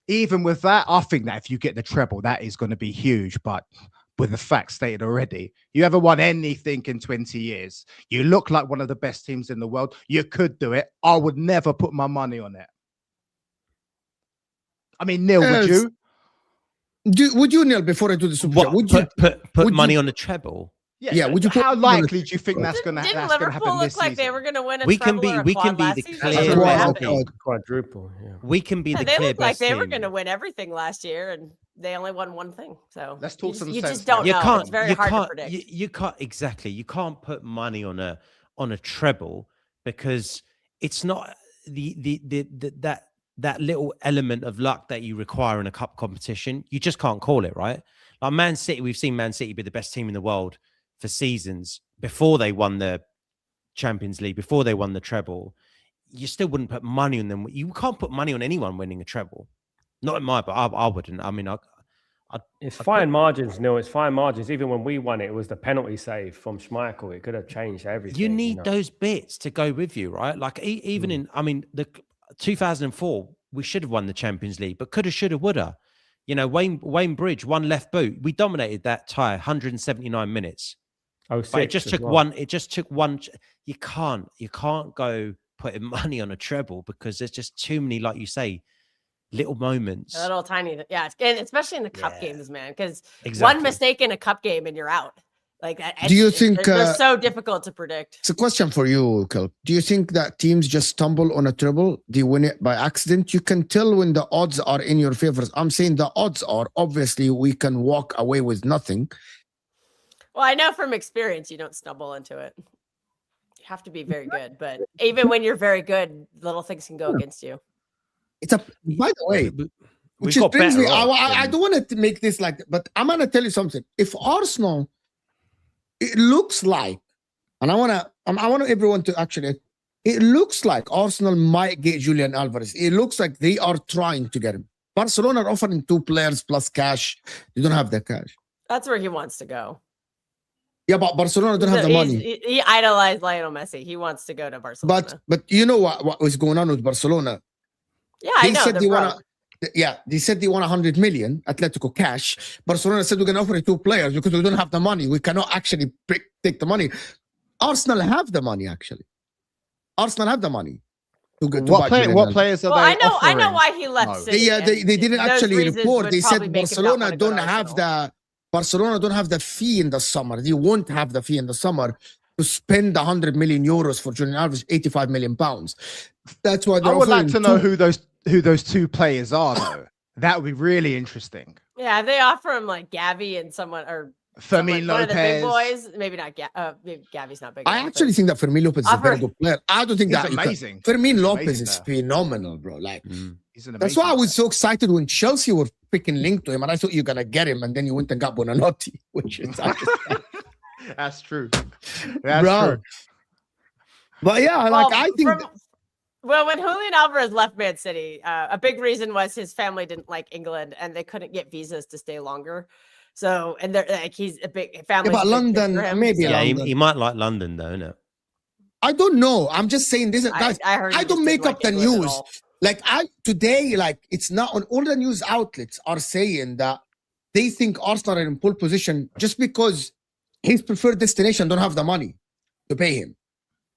even with that, I think that if you get the treble, that is going to be huge. But with the facts stated already, you haven't won anything in 20 years. You look like one of the best teams in the world. You could do it. I would never put my money on it. I mean, Neil, would you? Would you, Neil, before I do the super chat, would you put money on a treble? Yeah. Would you? How likely do you think that's going to happen? Didn't Liverpool look like they were going to win a we treble can be the clear quadruple. Yeah. We can be the they clear looked like best they were team. going to win everything last year, and they only won one thing. So let's talk some you sense. Just don't know. It's very hard to predict. You can't exactly. You can't put money on a treble because it's not that little element of luck that you require in a cup competition. You just can't call it, right? Like Man City, we've seen Man City be the best team in the world for seasons before they won the Champions League, before they won the treble. You still wouldn't put money on them. You can't put money on anyone winning a treble. Not in my, but I wouldn't. I mean, it's fine margins, Neil. It's fine margins. Even when we won it, it was the penalty save from Schmeichel. It could have changed everything. You need those bits to go with you, right? Like even in, I mean, the 2004, we should have won the Champions League, but coulda, shoulda, woulda. You know, Wayne Bridge, one left boot. We dominated that tie, 179 minutes. Oh, but it just took one. It just took one. You can't go putting money on a treble because there's just too many, like you say, little moments. Little tiny, yeah, and especially in the cup games, man. Because one mistake in a cup game and you're out. Like, do you think they're so difficult to predict? It's a question for you, Kelk. Do you think that teams just stumble on a treble? They win it by accident? You can tell when the odds are in your favor. I'm saying the odds are obviously we can walk away with nothing. Well, I know from experience you don't stumble into it. You have to be very good, but even when you're very good, little things can go against you. It's a. By the way, which just brings me. I don't want to make this like, but I'm gonna tell you something. If Arsenal. It looks like, and I want everyone to actually, it looks like Arsenal might get Julian Álvarez. It looks like they are trying to get him. Barcelona are offering 2 players plus cash. They don't have the cash. That's where he wants to go. Yeah, but Barcelona don't have the money. He idolized Lionel Messi. He wants to go to Barcelona. But you know what was going on with Barcelona? Yeah, I know. Said they want to. Yeah, they said they want 100 million Atletico cash. Barcelona said we're going to offer 2 players because we don't have the money. We cannot actually take the money. Arsenal have the money, actually. Arsenal have the money. What players are they offering? I know why he left City. Yeah, they didn't actually report. They said Barcelona don't have the fee in the summer. They won't have the fee in the summer to spend 100 million euros for Julian Álvarez, 85 million pounds. That's why I would like to know who those 2 players are, though. That would be really interesting. Yeah, they offer him like Gavi and someone or Fermin Lopez. One of the big boys. Maybe not. Maybe Gavi's not big. I actually think that Fermin Lopez is a very good player. I don't think he's amazing. Fermin Lopez is phenomenal, bro. Like, that's why I was so excited when Chelsea were freaking linked to him, and I thought you're gonna get him, and then you went and got Bonanotti, which is that's true. That's true. But yeah, like I think. Well, when Julian Álvarez left Man City, a big reason was his family didn't like England and they couldn't get visas to stay longer. So, and they're like, he's a big family. Yeah, but London, maybe. Yeah, London. He might like London, though, innit? I don't know. I'm just saying this. Guys, I don't make up the news. Like today, like it's not on all the news outlets are saying that they think Arsenal are in pole position just because his preferred destination don't have the money to pay him.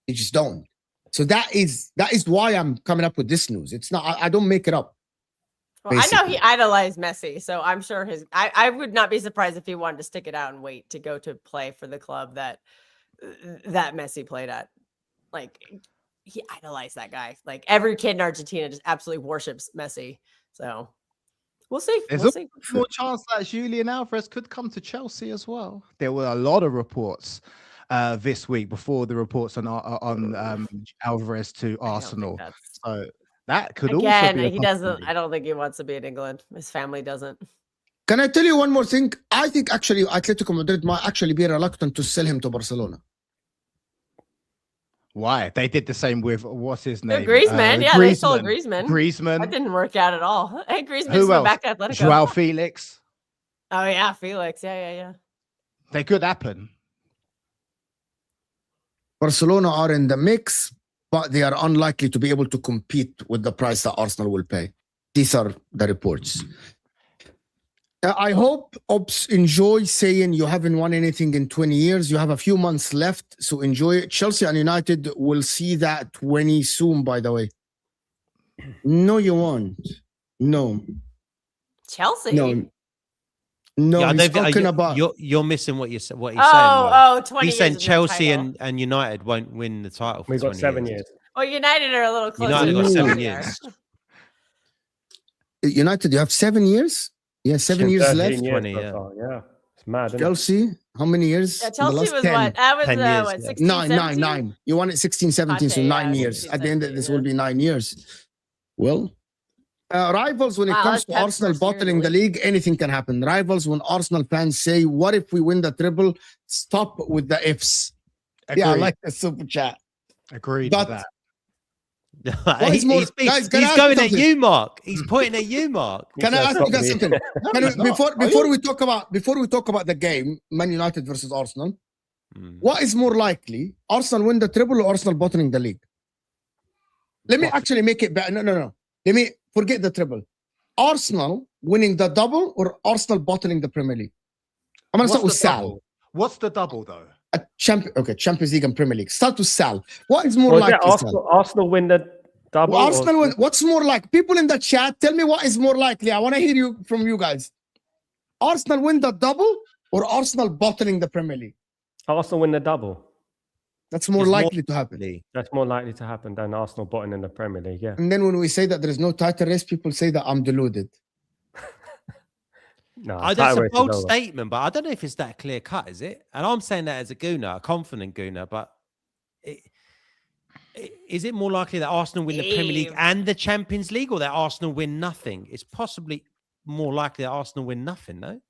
They just don't. So that is why I'm coming up with this news. It's not. I don't make it up. Well, basically. I know he idolized Messi, so I'm sure I would not be surprised if he wanted to stick it out and wait to go to play for the club that Messi played at. Like he idolized that guy. Like every kid in Argentina just absolutely worships Messi. So we'll see. There's a more chance that Julian Álvarez could come to Chelsea as well. There were a lot of reports this week before the reports on Álvarez to Arsenal. So that could also be he doesn't. I don't think he wants to be in England. His family doesn't. Can I tell you one more thing? I think actually Atletico Madrid might actually be reluctant to sell him to Barcelona. Why? They did the same with what's his name? Griezmann. Yeah, they sold Griezmann. That didn't work out at all. Hey, Griezmann went back to Atletico. Joao Felix. Oh yeah, Felix. Yeah. They could happen. Barcelona are in the mix, but they are unlikely to be able to compete with the price that Arsenal will pay. These are the reports. I hope Ops enjoy saying you haven't won anything in 20 years. You have a few months left, so enjoy it. Chelsea and United will see that 20 soon, by the way. No, you won't. No. Chelsea. No, Yeah, he's talking about. You're missing what he's saying. Oh, 20 He's years saying with no Chelsea title. and United won't win the title for We've 20 got 7 years. Well, United are a little closer. United than got 7 we are. years. United, you have 7 years? Yeah, 7 years left. 20, Yeah. It's mad, isn't it? Chelsea, how many years? Yeah, The Chelsea last was 10. what? That was 10 years, what? yeah. 16, 17? Nine. You won it 16, 17, so Okay, 9 yeah, years. 16, At the end of 17, this yeah. will be 9 years. Well, rivals, when it Wow, comes that's to Pep's Arsenal first year in bottling the the league, anything can happen. Rivals, when Arsenal fans say, what if we win the treble? Stop with the ifs. Agreed. Yeah, I like the super chat. Agreed But with that. He's going at you, Mark. He's pointing at you, Mark. Can I ask you guys something? Before we talk about the game, Man United versus Arsenal, what is more likely? Arsenal win the treble or Arsenal bottling the league? Let me actually make it better. No. Let me forget the treble. Arsenal winning the double or Arsenal bottling the Premier League? I'm gonna start with Sal. What's the double though? Champions League and Premier League. Start with Sal. What is more likely? Arsenal win the double. Well, Arsenal win. What's more like? People in the chat, tell me what is more likely. I want to hear from you guys. Arsenal win the double or Arsenal bottling the Premier League? Arsenal win the double. That's more likely to happen. That's more likely to happen than Arsenal bottling in the Premier League, yeah. And then when we say that there is no title race, people say that I'm deluded. No, that's a bold statement, but I don't know if it's that clear cut, is it? And I'm saying that as a gooner, a confident gooner, but is it more likely that Arsenal win the Premier League and the Champions League, or that Arsenal win nothing? It's possibly more likely that Arsenal win nothing, no?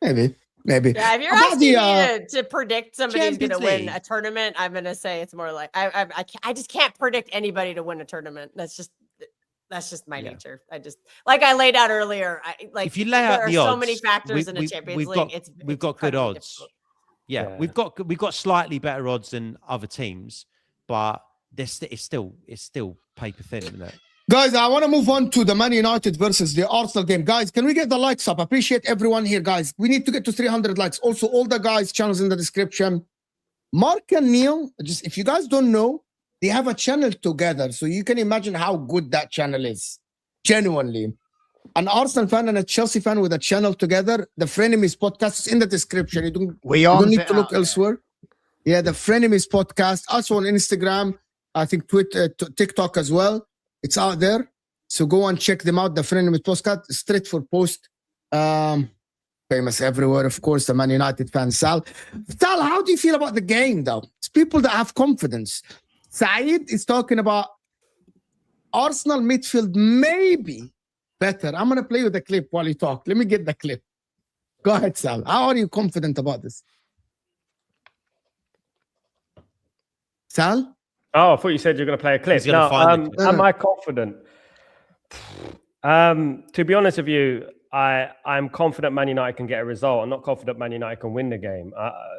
Maybe. Yeah, if you're asking me to predict somebody who's going to win a tournament, I'm going to say it's more like I just can't predict anybody to win a tournament. That's just my nature. Like I laid out earlier. If you lay out the odds, so many factors in a Champions League. We've got good odds. Difficult. Yeah, we've got slightly better odds than other teams, but it's still paper thin, isn't it? Guys, I want to move on to the Man United versus the Arsenal game. Guys, can we get the likes up? Appreciate everyone here, guys. We need to get to 300 likes. Also, all the guys' channels in the description. Mark and Neil, just if you guys don't know, they have a channel together. So you can imagine how good that channel is. Genuinely. An Arsenal fan and a Chelsea fan with a channel together. The Frenemies podcast is in the description. You don't need to look elsewhere. Yeah, the Frenemies podcast. Also on Instagram. I think Twitter, TikTok as well. It's out there. So go and check them out. The Frenemies podcast. Straight for post. Famous everywhere, of course, the Man United fan. Sal, how do you feel about the game, though? It's people that have confidence. Saeed is talking about Arsenal midfield maybe better. I'm going to play with the clip while you talk. Let me get the clip. Go ahead, Sal. How are you confident about this? Sal? Oh, I thought you said you're going to play a clip. No, am I confident? To be honest with you, I'm confident Man United can get a result. I'm not confident Man United can win the game.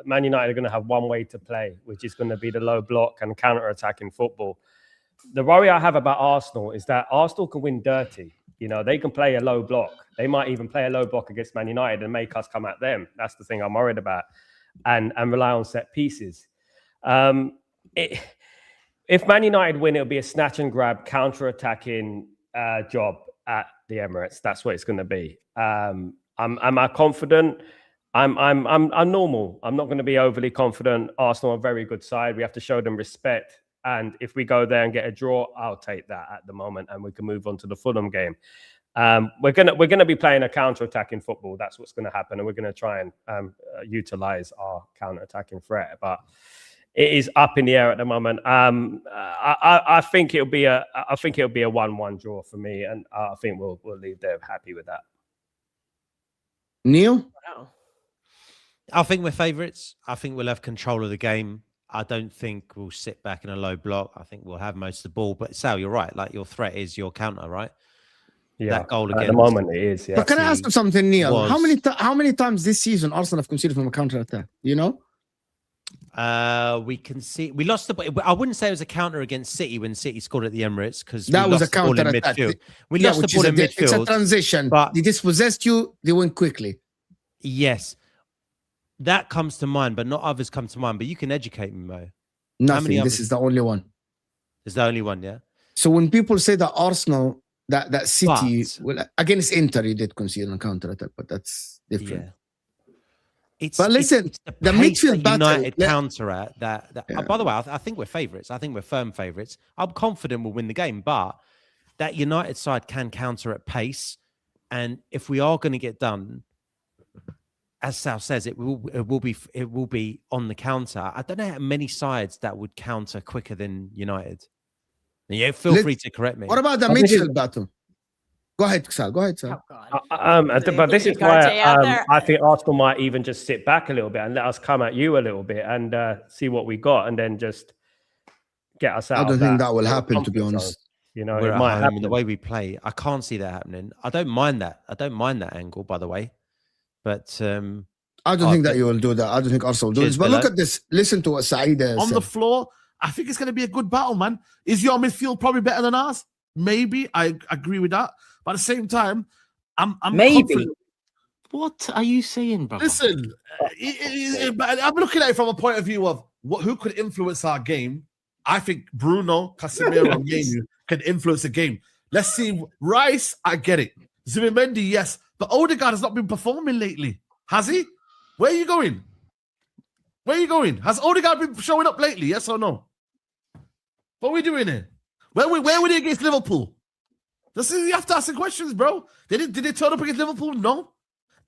Man United are going to have one way to play, which is going to be the low block and counter-attacking football. The worry I have about Arsenal is that Arsenal can win dirty. You know, they can play a low block. They might even play a low block against Man United and make us come at them. That's the thing I'm worried about. And rely on set pieces. If Man United win, it'll be a snatch and grab, counter-attacking job at the Emirates. That's what it's going to be. Am I confident? I'm normal. I'm not going to be overly confident. Arsenal are a very good side. We have to show them respect. And if we go there and get a draw, I'll take that at the moment, and we can move on to the Fulham game. We're gonna be playing a counter-attacking football. That's what's going to happen, and we're going to try and utilize our counter-attacking threat. But it is up in the air at the moment. I think it'll be a 1-1 draw for me, and I think we'll leave there happy with that. Neil? Wow. I think we're favourites. I think we'll have control of the game. I don't think we'll sit back in a low block. I think we'll have most of the ball. But Sal, you're right. Like, your threat is your counter, right? Yeah. That goal again. At the moment, it is. Yeah. But can I ask you something, Neil? How many times this season Arsenal have conceded from a counter attack? You know? We can see we lost the. I wouldn't say it was a counter against City when City scored at the Emirates, because that was a counter attack. We lost the ball in midfield. It's a transition, but they dispossessed you. They went quickly. Yes, that comes to mind, but not others come to mind. But you can educate me, Mo. Nothing. This is the only one. It's the only one, yeah. So when people say that Arsenal that City against Inter, he did concede on counter attack, but that's different. Yeah. But listen, the midfield battle, United counter at that. Yeah. By the way, I think we're favourites. I think we're firm favourites. I'm confident we'll win the game, but that United side can counter at pace, and if we are going to get done, as Sal says, it will be on the counter. I don't know how many sides that would counter quicker than United. Yeah, feel free to correct me. What about the midfield battle? Go ahead, Sal. Oh, God. But this is why I think Arsenal might even just sit back a little bit and let us come at you a little bit and see what we got, and then just get us out. I don't think that will happen, to be honest. You know, We're it might happen. The way we play, I can't see that happening. I don't mind that. angle, by the way. But I don't think that you will do that. I don't think Arsenal will do this. But look at this. Listen to what Saeed said. On the floor, I think it's going to be a good battle, man. Is your midfield probably better than ours? Maybe. I agree with that. But at the same time, I'm confident. What are you saying, brother? Listen, I'm looking at it from a point of view of who could influence our game. I think Bruno, Casemiro, and Mainoo can influence the game. Let's see. Rice, I get it. Zubimendi, yes. But Odegaard has not been performing lately. Has he? Where are you going? Has Odegaard been showing up lately? Yes or no? What are we doing here? Where were they against Liverpool? You have to ask the questions, bro. Did they turn up against Liverpool? No.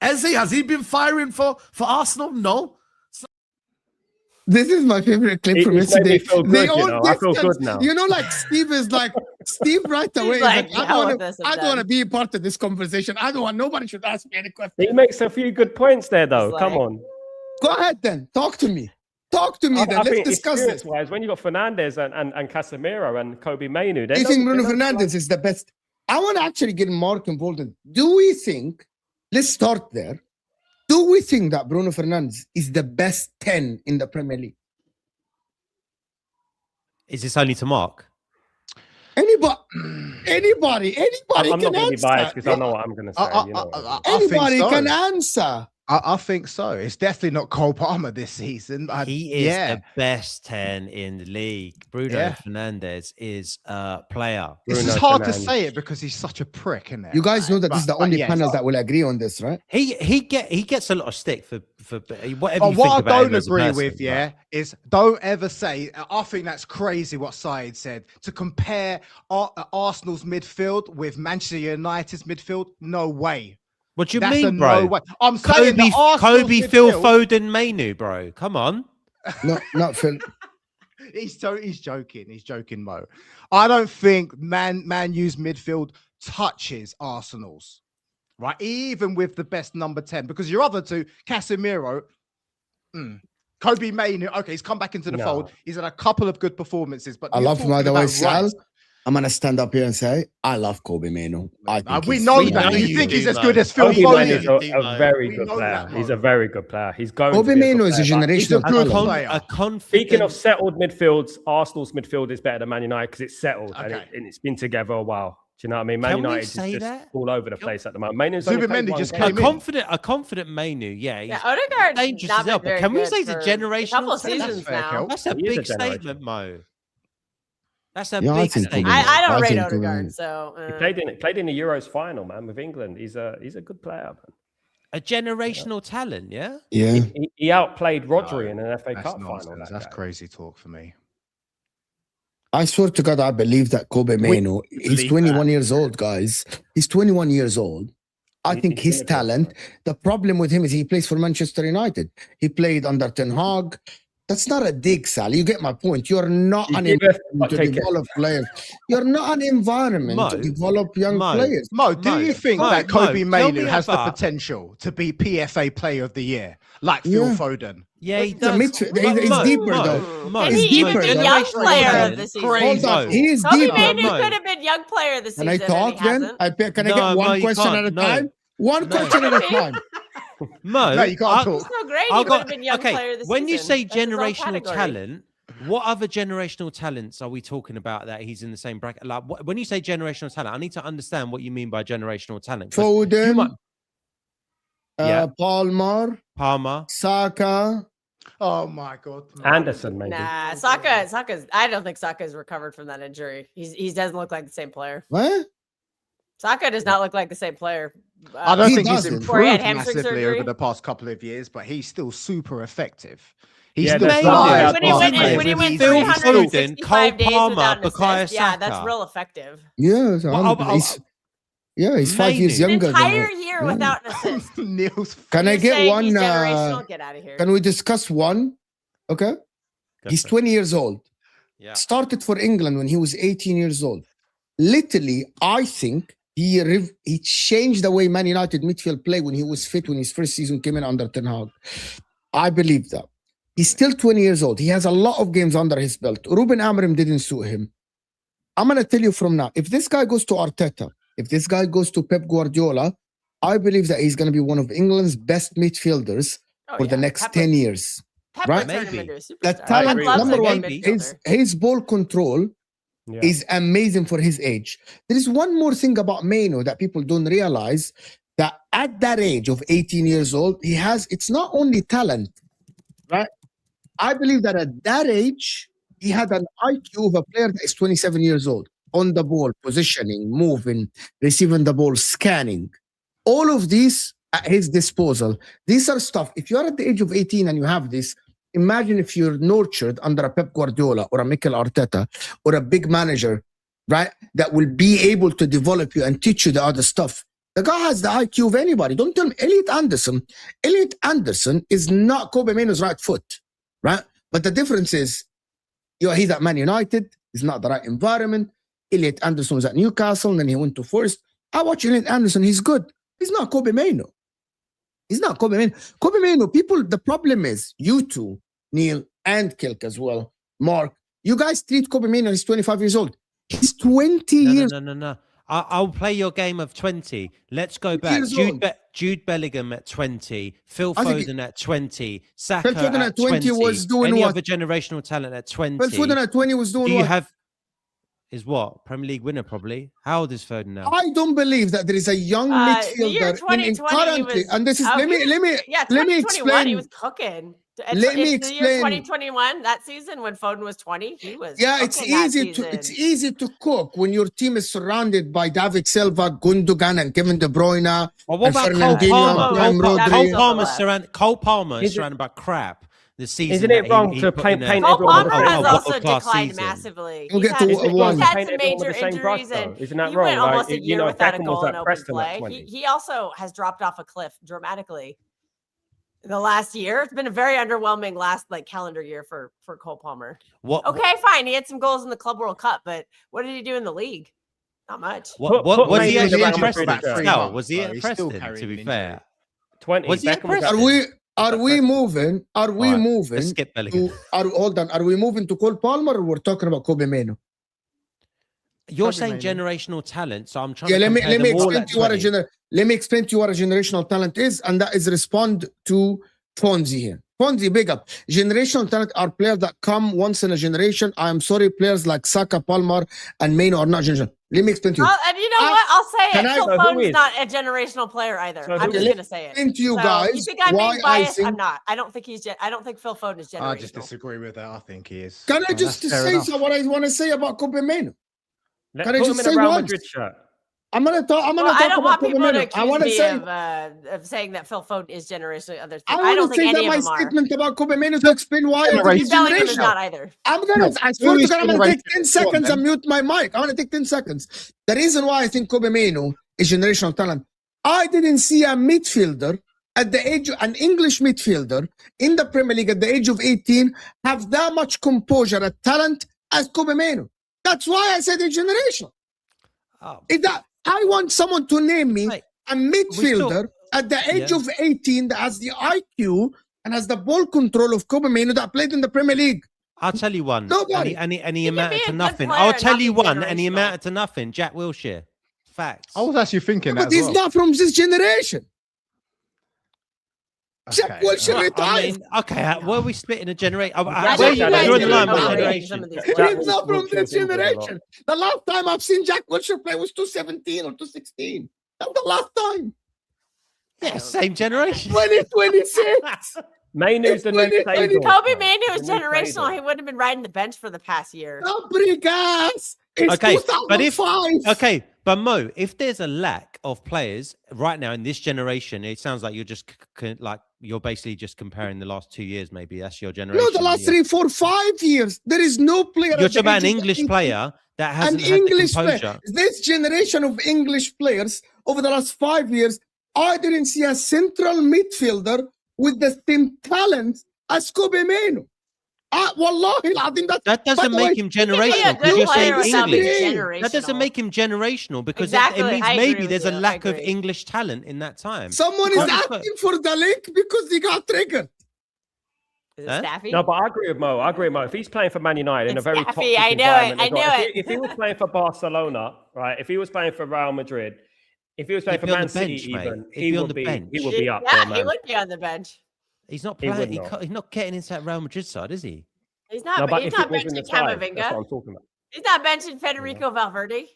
Eze, has he been firing for Arsenal? No. This is my favorite clip from yesterday. I feel good now. You know, like Steve right away. Like, I don't want to be a part of this conversation. Nobody should ask me any questions. He makes a few good points there, though. Come on. Go ahead then. Talk to me then. Let's discuss this. Wise, when you got Fernandes and Casemiro and Kobbie Mainoo, do you think Bruno Fernandes is the best? I want to actually get Mark involved in. Do we think, let's start there. Do we think that Bruno Fernandes is the best 10 in the Premier League? Is this only to Mark? Anybody I'm can not going to be answer. biased because I know what I'm going to say. Anybody can answer. I think so. It's definitely not Cole Palmer this season. He is the best 10 in the league. Bruno Fernandes is a player. It's hard to say it because he's such a prick, isn't it? You guys know that this is the only panel that will agree on this, right? He gets a lot of stick for whatever you think what about I him don't as a agree person, with, is don't ever say. I think that's crazy what Saeed said, to compare Arsenal's midfield with Manchester United's midfield. No way. What do you mean, bro? No way. I'm saying Kobbie, Phil Foden, Mainoo, bro. Come on. Not Phil. He's joking. He's joking, Mo. I don't think Man U's midfield touches Arsenal's, right? Even with the best number 10, because your other two, Casemiro, Kobbie Mainoo. Okay, he's come back into the fold. He's had a couple of good performances, but I love him, by the way, Sal. I'm going to stand up here and say, I love Kobbie Mainoo. We know that. You think he's as good as Phil Foden? He's a very good player. He's a very good player. He's going Kobbie Mainoo is a generational talent. Speaking of settled midfields, Arsenal's midfield is better than Man United because it's settled and it's been together a while. Do you know what I mean? Man United is just all over the place at the moment. Mainoo's Zubimendi just came in. A confident Mainoo, Odegaard's dangerous not as well. But can we say it's a generational? Couple seasons now. That's a big statement, Mo. That's a big statement. I don't rate Odegaard, so he played in the Euros final, man, with England. He's a good player, man. A generational talent, yeah. He outplayed Rodri in an FA Cup final. That's crazy talk for me. I swear to God, I believe that Kobbie Mainoo, he's 21 years old, guys. He's 21 years old. I think his talent, the problem with him is he plays for Manchester United. He played under Ten Hag. That's not a dig, Sal. You get my point. You're not an environment to develop players. You're not an environment to develop young players. Mo, do you think that Kobbie Mainoo has the potential to be PFA Player of the Year, like Phil Foden? Yeah, he does. He's deeper, though. He's deeper. Even young player of the season. Hold on. He is Kobbie deeper. Mainoo could have been young player of the season. Can I talk then? Can I get one question at a time? One question at a time. Mo, no, you can't talk. So great. He would have been young player this when season. You say generational talent, what other generational talents are we talking about that he's in the same bracket? Like, when you say generational talent, I need to understand what you mean by generational talent. Foden, Palmer, Saka. Oh my God, Anderson, maybe. Nah, Saka's. I don't think Saka's recovered from that injury. He doesn't look like the same player. What? Saka does not look like the same player. I don't think he's doesn't. improved hamstring massively surgery. over the past couple of years, but he's still super effective. He's Yeah, still that's flying. right. When he went Phil 365 Foden, days Cole without an Palmer, assist, yeah, that's Bukayo real effective. Yeah, he's 5 years Mainoo. An younger. entire than year without an assist. Neil's Can I You're get saying one? he's generational? Get out of here. Can we discuss one? Okay. He's 20 years old. Yeah. Started for England when he was 18 years old. Literally, I think he changed the way Man United midfield play when he was fit, when his first season came in under Ten Hag. I believe that. He's still 20 years old. He has a lot of games under his belt. Ruben Amorim didn't suit him. I'm going to tell you from now, if this guy goes to Arteta, if this guy goes to Pep Guardiola, I believe that he's going to be one of England's best midfielders for the next 10 years. Pep right? turned him Maybe. into a superstar. The talent, agree with number that. one, Maybe. his ball control Yeah. is amazing for his age. There is one more thing about Mainoo that people don't realize, that at that age of 18 years old, it's not only talent, right? I believe that at that age, he had an IQ of a player that is 27 years old, on the ball, positioning, moving, receiving the ball, scanning. All of these at his disposal. These are stuff, if you're at the age of 18 and you have this, imagine if you're nurtured under a Pep Guardiola or a Mikel Arteta or a big manager, right? That will be able to develop you and teach you the other stuff. The guy has the IQ of anybody. Don't tell me Elliot Anderson. Elliot Anderson is not Kobbie Mainoo's right foot, right? But the difference is, he's at Man United. He's not the right environment. Elliot Anderson was at Newcastle, and then he went to Forest. I watch Elliot Anderson. He's good. He's not Kobbie Mainoo. He's not Kobbie Mainoo. Kobbie Mainoo, people, the problem is, you two, Neil and Kelk as well, Mark, you guys treat Kobbie Mainoo, he's 25 years old. He's 20 years. No. I'll play your game of 20. Let's go back. Jude Bellingham at 20. Phil Foden at 20. Saka Phil Foden at 20 was doing Any what? other generational talent at 20? Phil Foden at 20 was doing Do what? you have... Is what? Premier League winner, probably. How old is Foden now? I don't believe that there is a young The year midfielder 2020 currently, and this is let me 2021 explain. he was cooking. Let me The year explain. 2021, that season when Foden was 20, he was It's cooking that easy to cook when your team is surrounded by David Silva, Gundogan, and Kevin De Bruyne. Well, what and about Cole Fernandinho and Palmer? Prime Rodri. Cole Palmer is surrounded by crap. The season Isn't it wrong to paint Cole everyone Palmer has also world-class declined season. massively. We'll He's get had, to he's one. had Paint some everyone major with the same brush, injuries, though. and Isn't that he wrong? went almost Like, a year without a Beckham goal was in at open Preston at play. 20. He also has dropped off a cliff dramatically in the last year. It's been a very underwhelming last calendar year for Cole Palmer. Okay, fine. He had some goals in the Club World Cup, but what did he do in the league? Not much. Was he Mainoo actually around at Madrid Preston? for 3 No, months, was he so at he's still Preston, carrying to be an fair? 20. Was he at Beckham was Preston? Are we moving? Let's skip Bellingham. Hold on. Are we moving to Cole Palmer, or we're talking about Kobbie Mainoo? You're Kobbie saying Mainoo. generational talent, so I'm trying Yeah, to let me compare them all explain at to you what 20. let me explain to you what a generational talent is, and that is respond to Fonzie here. Fonzie, big up. Generational talent are players that come once in a generation. I am sorry, players like Saka, Palmer, and Mainoo are not generational. Let me explain to you. And you know what? I'll say it. Phil So who Foden's is? not a generational player either. So I'm who just is? going to say it. Explain to you So, guys you think I'm why being I biased? think. I'm not. I don't think I don't think Phil Foden is generational. I just disagree with that. I think he is. Can I And just that's fair say enough. what I want to say about Kobbie Mainoo? Let's Can I put just him in say a Real once? Madrid shirt. I'm gonna talk. I'm gonna Well, I talk don't about want Kobbie people to Mainoo. I accuse want to me say. of saying that Phil Foden is generational. Others, I I want don't to think say any that of my them are. statement about Kobbie Mainoo to explain why I think he's Bellingham is not generational. either. I swear to God, I'm gonna take 10 seconds and mute my mic. I'm gonna take 10 seconds. The reason why I think Kobbie Mainoo is generational talent, I didn't see a midfielder at the age, an English midfielder in the Premier League at the age of 18 have that much composure and talent as Kobbie Mainoo. That's why I said he's generational. I want someone to name me a midfielder at the age of 18 that has the IQ and has the ball control of Kobbie Mainoo that played in the Premier League. I'll tell you one. Nobody. And he can amounted be a to good nothing. player I'll and tell not you be one, and he generational. amounted to nothing. Jack Wilshere. Facts. I was actually thinking that But as he's well. not from this generation. Okay. Jack Wilshere I retired. mean, okay, where are we splitting a generation? Jack Where Wilshere you is drawing the line really with overrated. generation? He's not from this generation. The last time I've seen Jack Wilshere play was 2017 or 2016. That's the last time. Yeah, same generation. 2026. Mainoo's the next Taylor. Kobbie Mainoo is generational. He wouldn't have been riding the bench for the past year. Fabregas. It's Okay, 2005. But Mo, if there's a lack of players right now in this generation, it sounds like you're just you're basically just comparing the last 2 years. Maybe that's your generation. No, the last 3, 4, 5 years. There is no player. You're talking about an English player that hasn't had the composure. This generation of English players over the last 5 years, I didn't see a central midfielder with the same talent as Kobbie Mainoo. Wallahi, that doesn't make him generational because you're saying English. That doesn't make him generational because it means maybe there's a lack of English talent in that time. Someone is asking for the link because he got triggered. Is it Staffy? No, but I agree with Mo. If he's playing for Man United in a very Staffy, toxic I knew it. If he was playing for Barcelona, right? If he was playing for Real Madrid, if he was playing for Man City, even he would be up there, man. He would be on the bench. He's not playing. He's not getting into that Real Madrid side, is he? He's not. No, he's not benching Camavinga. That's what I'm talking about. He's not benching Federico Valverde.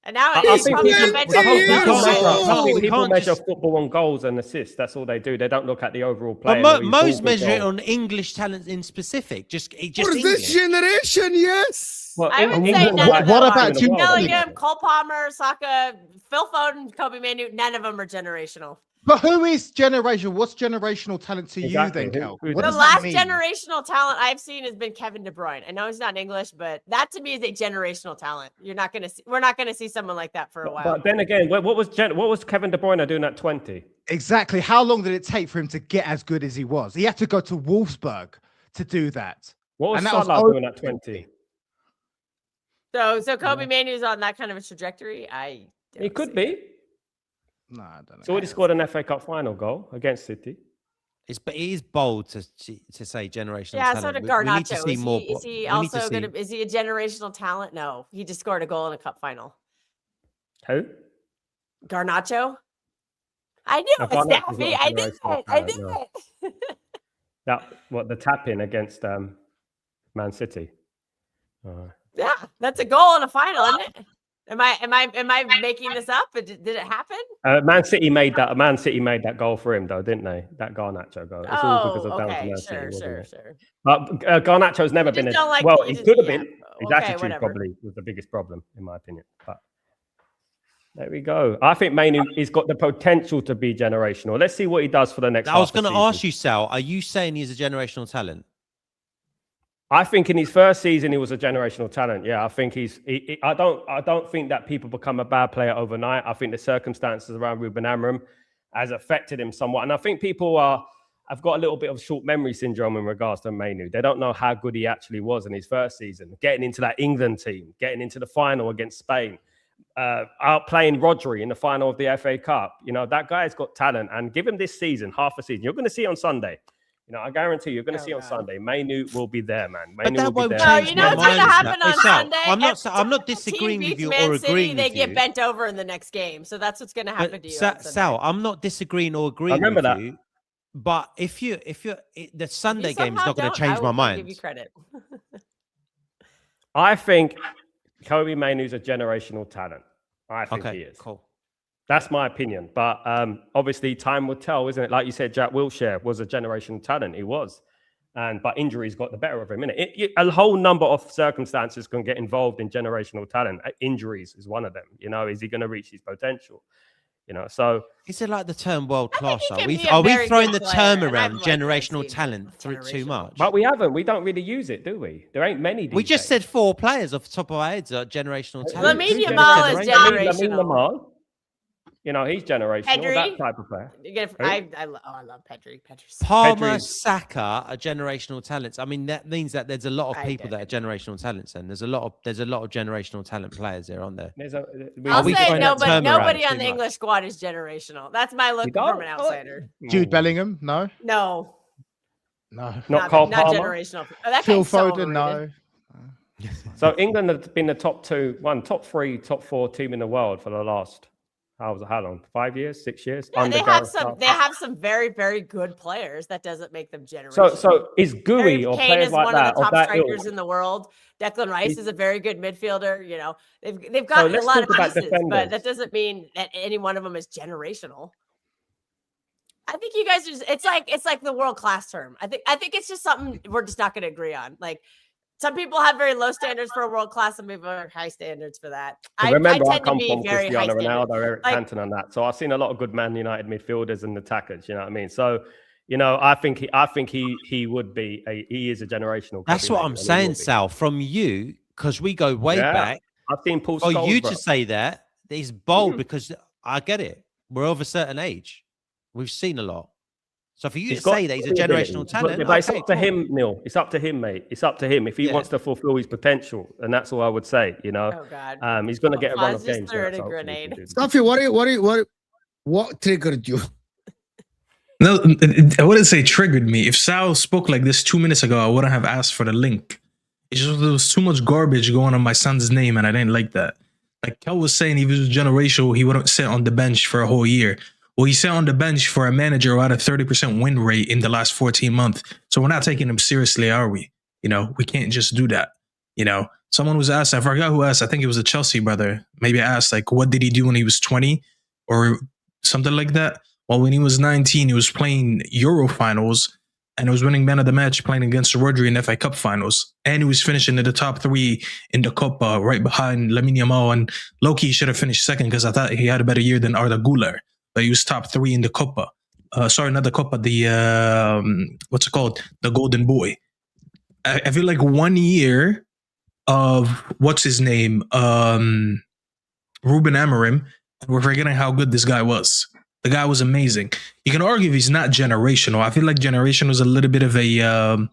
And now I think people measure just... football on goals and assists. That's all they do. They don't look at the overall play. But Mo's measuring on English talent in specific. Just for this generation, yes. Well, I would say what about you? Bellingham, Cole Palmer, Saka, Phil Foden, Kobbie Mainoo? None of them are generational. But who is generational? What's generational talent to you then, Kelk? The last generational talent I've seen has been Kevin De Bruyne. I know he's not English, but that to me is a generational talent. You're not going to see. We're not going to see someone like that for a while. But then again, what was Kevin De Bruyne doing at 20? Exactly. How long did it take for him to get as good as he was? He had to go to Wolfsburg to do that. What was Salah doing at 20? So Kobbie Mainoo's on that kind of a trajectory. He could be. No, I don't know. So he scored an FA Cup final goal against City. It is bold to say generational yeah, talent. So did Garnacho. We need to see more. Is he also going to? Is he a generational talent? No, he just scored a goal in a cup final. Who? Garnacho. I knew it, Staffy. I knew it. I knew it. The tap in against Man City. Yeah, that's a goal in a final, isn't it? Am I making this up? Did it happen? Man City made that goal for him, though, didn't they? That Garnacho goal. It's all because of down to Man City, sure. But Garnacho's never been. He could have been. His attitude probably was the biggest problem, in my opinion. But there we go. I think Mainoo has got the potential to be generational. Let's see what he does for the next. I was going to ask you, Sal. Are you saying he's a generational talent? I think in his first season he was a generational talent. Yeah, I think I don't think that people become a bad player overnight. I think the circumstances around Ruben Amorim has affected him somewhat, and I think people have got a little bit of short memory syndrome in regards to Mainoo. They don't know how good he actually was in his first season, getting into that England team, getting into the final against Spain, outplaying Rodri in the final of the FA Cup. You know, that guy's got talent, and give him this season, half a season. You're going to see it on Sunday. You know, I guarantee you're going to see on Sunday. Mainoo will be there, man. Mainoo will be there. No, you know what's going to happen on Sunday? I'm not disagreeing with you or agreeing with you. They get bent over in the next game, so that's what's going to happen to you. Sal, I'm not disagreeing or agreeing with you. But if you're the Sunday game is not going to change my mind. Give you credit. I think Kobbie Mainoo's a generational talent. I think he is. Cool. That's my opinion. But obviously time will tell, isn't it? Like you said, Jack Wilshere was a generational talent. He was. But injuries got the better of him, innit? A whole number of circumstances can get involved in generational talent. Injuries is one of them. You know, is he going to reach his potential? You know, so... Is it like the term world class? Are we throwing the term around generational talent through too much? But we haven't. We don't really use it, do we? There ain't many. We just said 4 players off the top of our heads are generational talent. Lamine Yamal is generational. You know, he's generational, Pedri? that type of player. I love Pedri. Palmer, Saka are generational talents. I mean, that means that there's a lot of people that are generational talents, and there's a lot of generational talent players there, aren't there? I'll say nobody on the English squad is generational. That's my look from an outsider. Jude Bellingham, no. Not Cole Palmer. Not generational. Phil Foden, no. So England have been the top 3, top 4 team in the world for the last. How long? 5 years, 6 years? Yeah, they have some very, very good players. That doesn't make them generational. So is Guehi or Kane players is like one that? of the top strikers in the world. Declan Rice is a very good midfielder. You know, they've got a lot of pieces, but that doesn't mean that any one of them is generational. I think you guys it's like the world class term. I think it's just something we're just not going to agree on. Like some people have very low standards for a world class, some people have high standards for that. I tend to be very high standard. Ronaldo, Eric Cantona, and that. So I've seen a lot of good Man United midfielders and attackers. You know what I mean? So I think he would be he is a generational. That's what I'm saying, Sal. From you, because we go way back. I've seen Paul. For you to say that is bold because I get it. We're of a certain age. We've seen a lot. So for you to say that he's a generational talent, but it's up to him, Neil. It's up to him, mate. It's up to him if he wants to fulfill his potential, and that's all I would say. Oh God. He's going to get a run of games. A grenade. Staffy, what triggered you? No, I wouldn't say triggered me. If Sal spoke like this 2 minutes ago, I wouldn't have asked for the link. It's just there was too much garbage going on my son's name, and I didn't like that. Like Kel was saying, if he was generational, he wouldn't sit on the bench for a whole year. Well, he sat on the bench for a manager who had a 30% win rate in the last 14 months. So we're not taking him seriously, are we? We can't just do that. Someone was asked, I forgot who asked, I think it was a Chelsea brother. Maybe I asked, like, what did he do when he was 20 or something like that? Well, when he was 19, he was playing Euro finals and he was winning man of the match playing against Rodri in FA Cup finals. And he was finishing in the top 3 in the Cup, right behind Lamine Yamal. And low-key should have finished second because I thought he had a better year than Arda Güler. But he was top 3 in the Copa. Sorry, not the Copa, the, what's it called? The Golden Boy. I feel like 1 year of, what's his name? Ruben Amorim. We're forgetting how good this guy was. The guy was amazing. You can argue if he's not generational. I feel like generation was a little bit of a,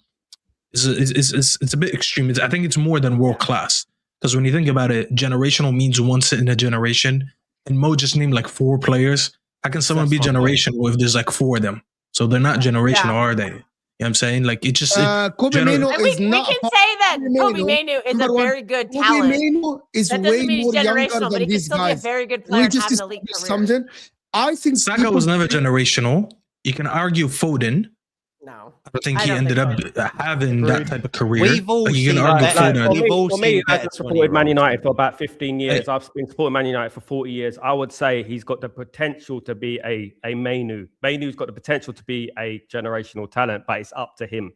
it's a bit extreme. I think it's more than world class. Because when you think about it, generational means once in a generation. And Mo just named like 4 players. How can someone be generational if there's like 4 of them? So they're not generational, are they? You know what I'm saying? Like it just Kobbie Mainoo is not. We can say that Kobbie Mainoo is a very good talent. Kobbie Mainoo is way more younger than these guys. Be a very good player and have an elite career. Something. I think Saka was never generational. You can argue Foden. No, I think he ended up having that type of career. We've all seen that. For me, I've supported Man United for about 15 years. I've been supporting Man United for 40 years. I would say he's got the potential to be a Mainoo. Mainoo's got the potential to be a generational talent, but it's up to him.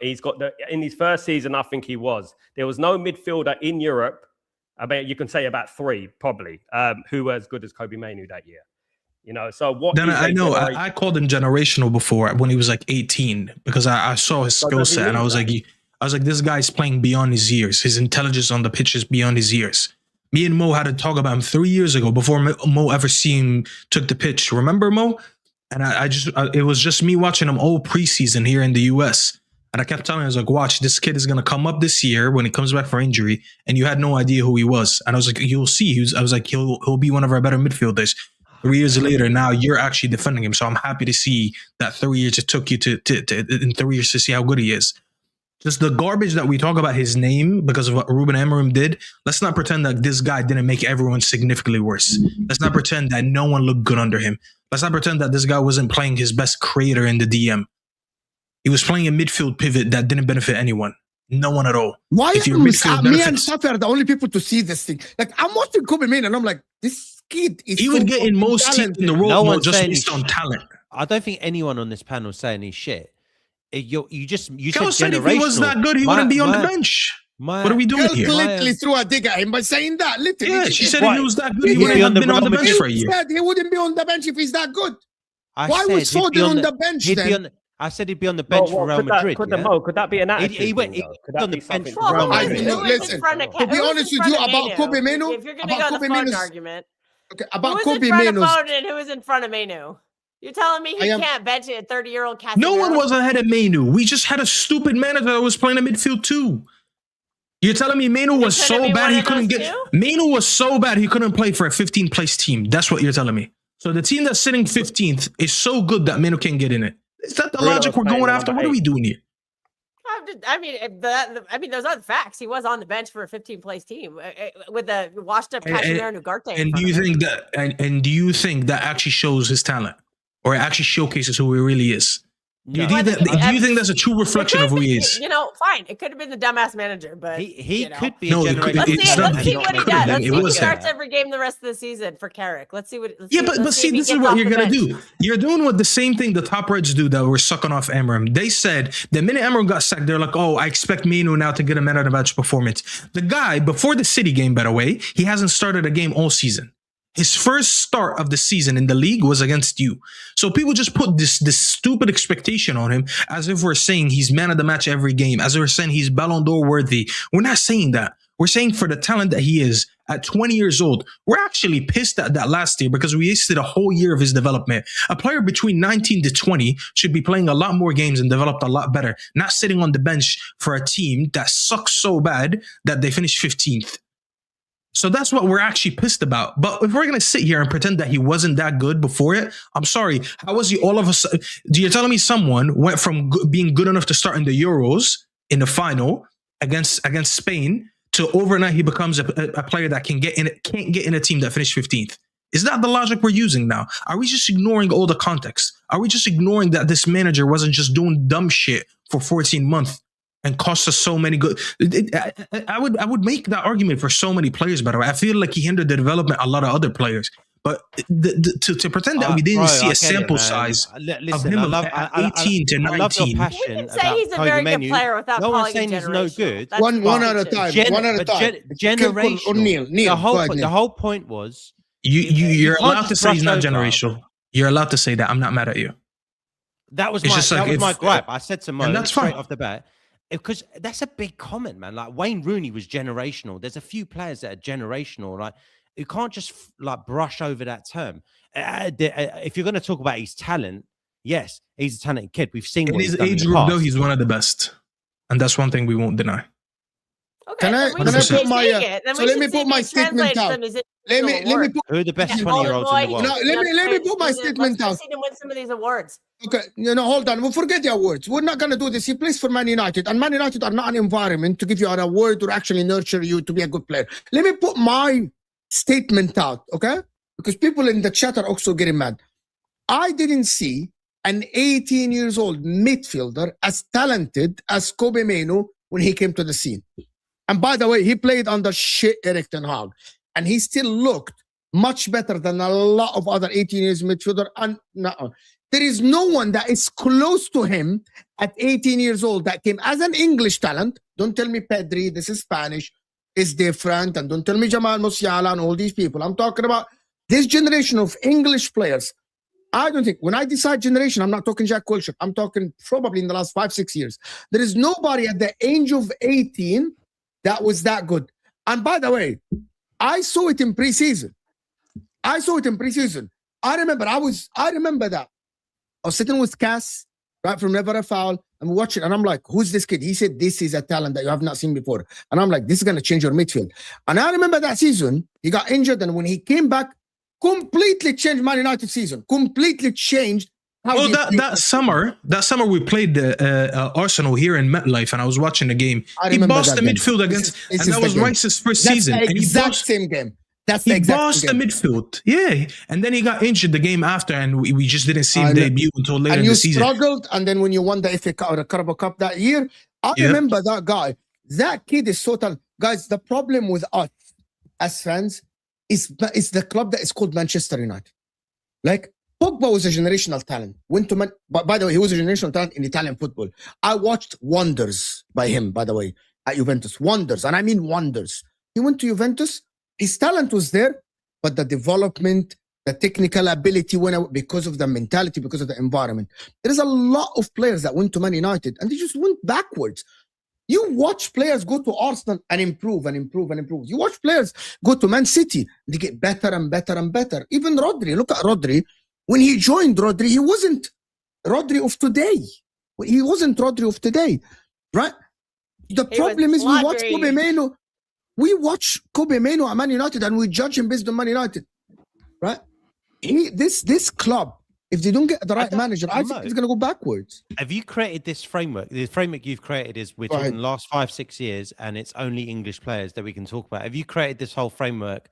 He's got in his first season, I think he was. There was no midfielder in Europe. I mean, you can say about 3 probably, who were as good as Kobbie Mainoo that year. So what? Then I know I called him generational before when he was like 18 because I saw his skill set and I was like, this guy's playing beyond his years. His intelligence on the pitch is beyond his years. Me and Mo had to talk about him 3 years ago before Mo ever took the pitch. Remember Mo? And it was just me watching him all preseason here in the US. And I kept telling him, I was like, watch, this kid is going to come up this year when he comes back for injury. And you had no idea who he was. And I was like, you'll see. I was like, he'll be one of our better midfielders. 3 years later, now you're actually defending him. So I'm happy to see that 3 years it took you to in 3 years to see how good he is. Just the garbage that we talk about his name because of what Ruben Amorim did. Let's not pretend that this guy didn't make everyone significantly worse. Let's not pretend that no one looked good under him. Let's not pretend that this guy wasn't playing his best creator in the DM. He was playing a midfield pivot that didn't benefit anyone. No one at all. Why me and Safi are the only people to see this thing? Like I'm watching Kobbie Mainoo and I'm like, this kid is he would get in most teams in the world just based on talent. I don't think anyone on this panel is saying he's shit. You Kel said if he was that good, he wouldn't be on the bench. What are we doing here? Literally threw a dig at him by saying that. Literally, yeah, she said if he was that good, he wouldn't have been on the bench for a year. He wouldn't be on the bench if he's that good. Why was Foden on the bench then? I said he'd be on the bench for Real Madrid. Could that be an attitude? He went on the bench for Real Madrid. Listen, to be honest with you about Kobbie Mainoo, if you're going to go on the phone argument, okay, about Kobbie Mainoo, who was in front of Mainoo? You're telling me he can't bench a 30-year-old Casemiro? No one was ahead of Mainoo. We just had a stupid manager that was playing a midfield too. You're telling me Mainoo was so bad he couldn't get. Mainoo was so bad he couldn't play for a 15th place team. That's what you're telling me. So the team that's sitting 15th is so good that Mainoo can't get in it. Is that the logic we're going after? What are we doing here? I mean, those are the facts. He was on the bench for a 15th place team with a washed-up Casemiro and Ugarte. And do you think that? And do you think that actually shows his talent, or it actually showcases who he really is? Do you think that's a true reflection of who he is? You know, fine. It could have been the dumbass manager, but he could be. No, a it's let's see what he does. Let's see if he wasn't. starts every game the rest of the season for Carrick. Let's see what. But see, this is what you're gonna do. You're doing what the same thing the top Reds do that were sucking off Amram. They said the minute Amram got sacked, they're like, "Oh, I expect Mainoo now to get a man of the match performance." The guy before the City game, by the way, he hasn't started a game all season. His first start of the season in the league was against you. So people just put this stupid expectation on him as if we're saying he's man of the match every game, as if we're saying he's Ballon d'Or worthy. We're not saying that. We're saying for the talent that he is at 20 years old, we're actually pissed at that last year because we wasted a whole year of his development. A player between 19 to 20 should be playing a lot more games and developed a lot better, not sitting on the bench for a team that sucks so bad that they finished 15th. So that's what we're actually pissed about. But if we're going to sit here and pretend that he wasn't that good before it, I'm sorry. How was he all of a sudden? You're telling me someone went from being good enough to start in the Euros in the final against Spain to overnight he becomes a player that can't get in a team that finished 15th? Is that the logic we're using now? Are we just ignoring all the context? Are we just ignoring that this manager wasn't just doing dumb shit for 14 months? And cost us so many good. I would make that argument for so many players. By the way, I feel like he hindered the development of a lot of other players. But to pretend that we didn't see a sample size of him at 18 to 19. I love your passion. We can say he's a very good player without calling him generational. No good. One at a time. One at a time. Generational. The whole point was you're allowed to say he's not generational. You're allowed to say that. I'm not mad at you. That was my gripe. I said to Mo straight off the bat. Because that's a big comment, man. Like Wayne Rooney was generational. There's a few players that are generational. Like you can't just like brush over that term. If you're going to talk about his talent, yes, he's a talented kid. We've seen in his age group, though, he's one of the best, and that's one thing we won't deny. Okay, can I put my so let me put my statement out. Let me put who are the best 20-year-olds in the world. No, let me put my statement out. Let's see him win some of these awards. Okay, hold on. We'll forget the awards. We're not going to do this. He plays for Man United, and Man United are not an environment to give you an award or actually nurture you to be a good player. Let me put my statement out, okay? Because people in the chat are also getting mad. I didn't see an 18-years-old midfielder as talented as Kobbie Mainoo when he came to the scene. And by the way, he played under shit Erik ten Hag, and he still looked much better than a lot of other 18 years midfielder. And there is no one that is close to him at 18 years old that came as an English talent. Don't tell me Pedri, this is Spanish, is different. And don't tell me Jamal Musiala and all these people. I'm talking about this generation of English players. I don't think, when I decide generation, I'm not talking Jack Wilshere. I'm talking probably in the last 5-6 years. There is nobody at the age of 18 that was that good. And by the way, I saw it in preseason. I remember that. I was sitting with Cass, right, from Never a Foul. I'm watching, and I'm like, who's this kid? He said, this is a talent that you have not seen before. And I'm like, this is going to change your midfield. And I remember that season, he got injured, and when he came back, completely changed Man United season. Completely changed. Well, that summer we played Arsenal here in MetLife, and I was watching the game. He bossed the midfield against, and that was Rice's first season. That's the exact same game. That's the exact bossed the midfield, yeah. And then he got injured the game after, and we just didn't see him debut until later in the season. And you struggled, and then when you won the FA Cup or the Carabao Cup that year, I remember that guy. That kid is so talented. Guys, the problem with us as fans is the club that is called Manchester United. Like, Pogba was a generational talent. But by the way, he was a generational talent in Italian football. I watched wonders by him, by the way, at Juventus. Wonders, and I mean wonders. He went to Juventus. His talent was there, but the development, the technical ability went out because of the mentality, because of the environment. There's a lot of players that went to Man United, and they just went backwards. You watch players go to Arsenal and improve and improve and improve. You watch players go to Man City, they get better and better and better. Even Rodri, look at Rodri. When he joined Rodri, he wasn't Rodri of today. He wasn't Rodri of today, right? The problem is we watch Kobbie Mainoo. We watch Kobbie Mainoo at Man United and we judge him based on Man United, right? This club, if they don't get the right manager, I think it's going to go backwards. Have you created this framework? The framework you've created is we're talking the last 5-6 years, and it's only English players that we can talk about. Have you created this whole framework?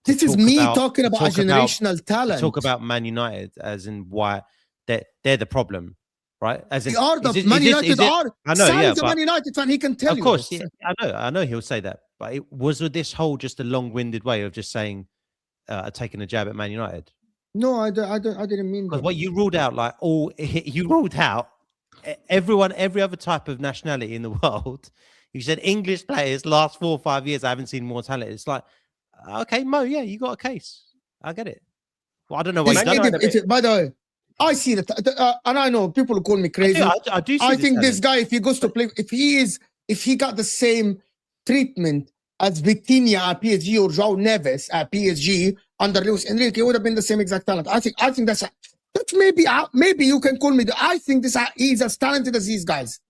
This is me talking about a generational talent. Talk about Man United as in why they're the problem. right? As in, they are the Man United are. I know, Sal's yeah, a Man United fan. He can tell you. Of course, this. yeah, I know he'll say that. But it was this whole just a long-winded way of just saying, taking a jab at Man United. No, I didn't mean that. Because what you ruled out, you ruled out everyone, every other type of nationality in the world. You said English players last 4 or 5 years, I haven't seen more talent. It's like, okay, Mo, yeah, you got a case. I get it. Well, I don't know why. By the way, I see that, and I know people call me crazy. I do. I think this guy, if he goes to play, if he got the same treatment as Vitinha at PSG or João Neves at PSG under Luis Enrique, it would have been the same exact talent. I think that's maybe you can call me. I think he's as talented as these guys.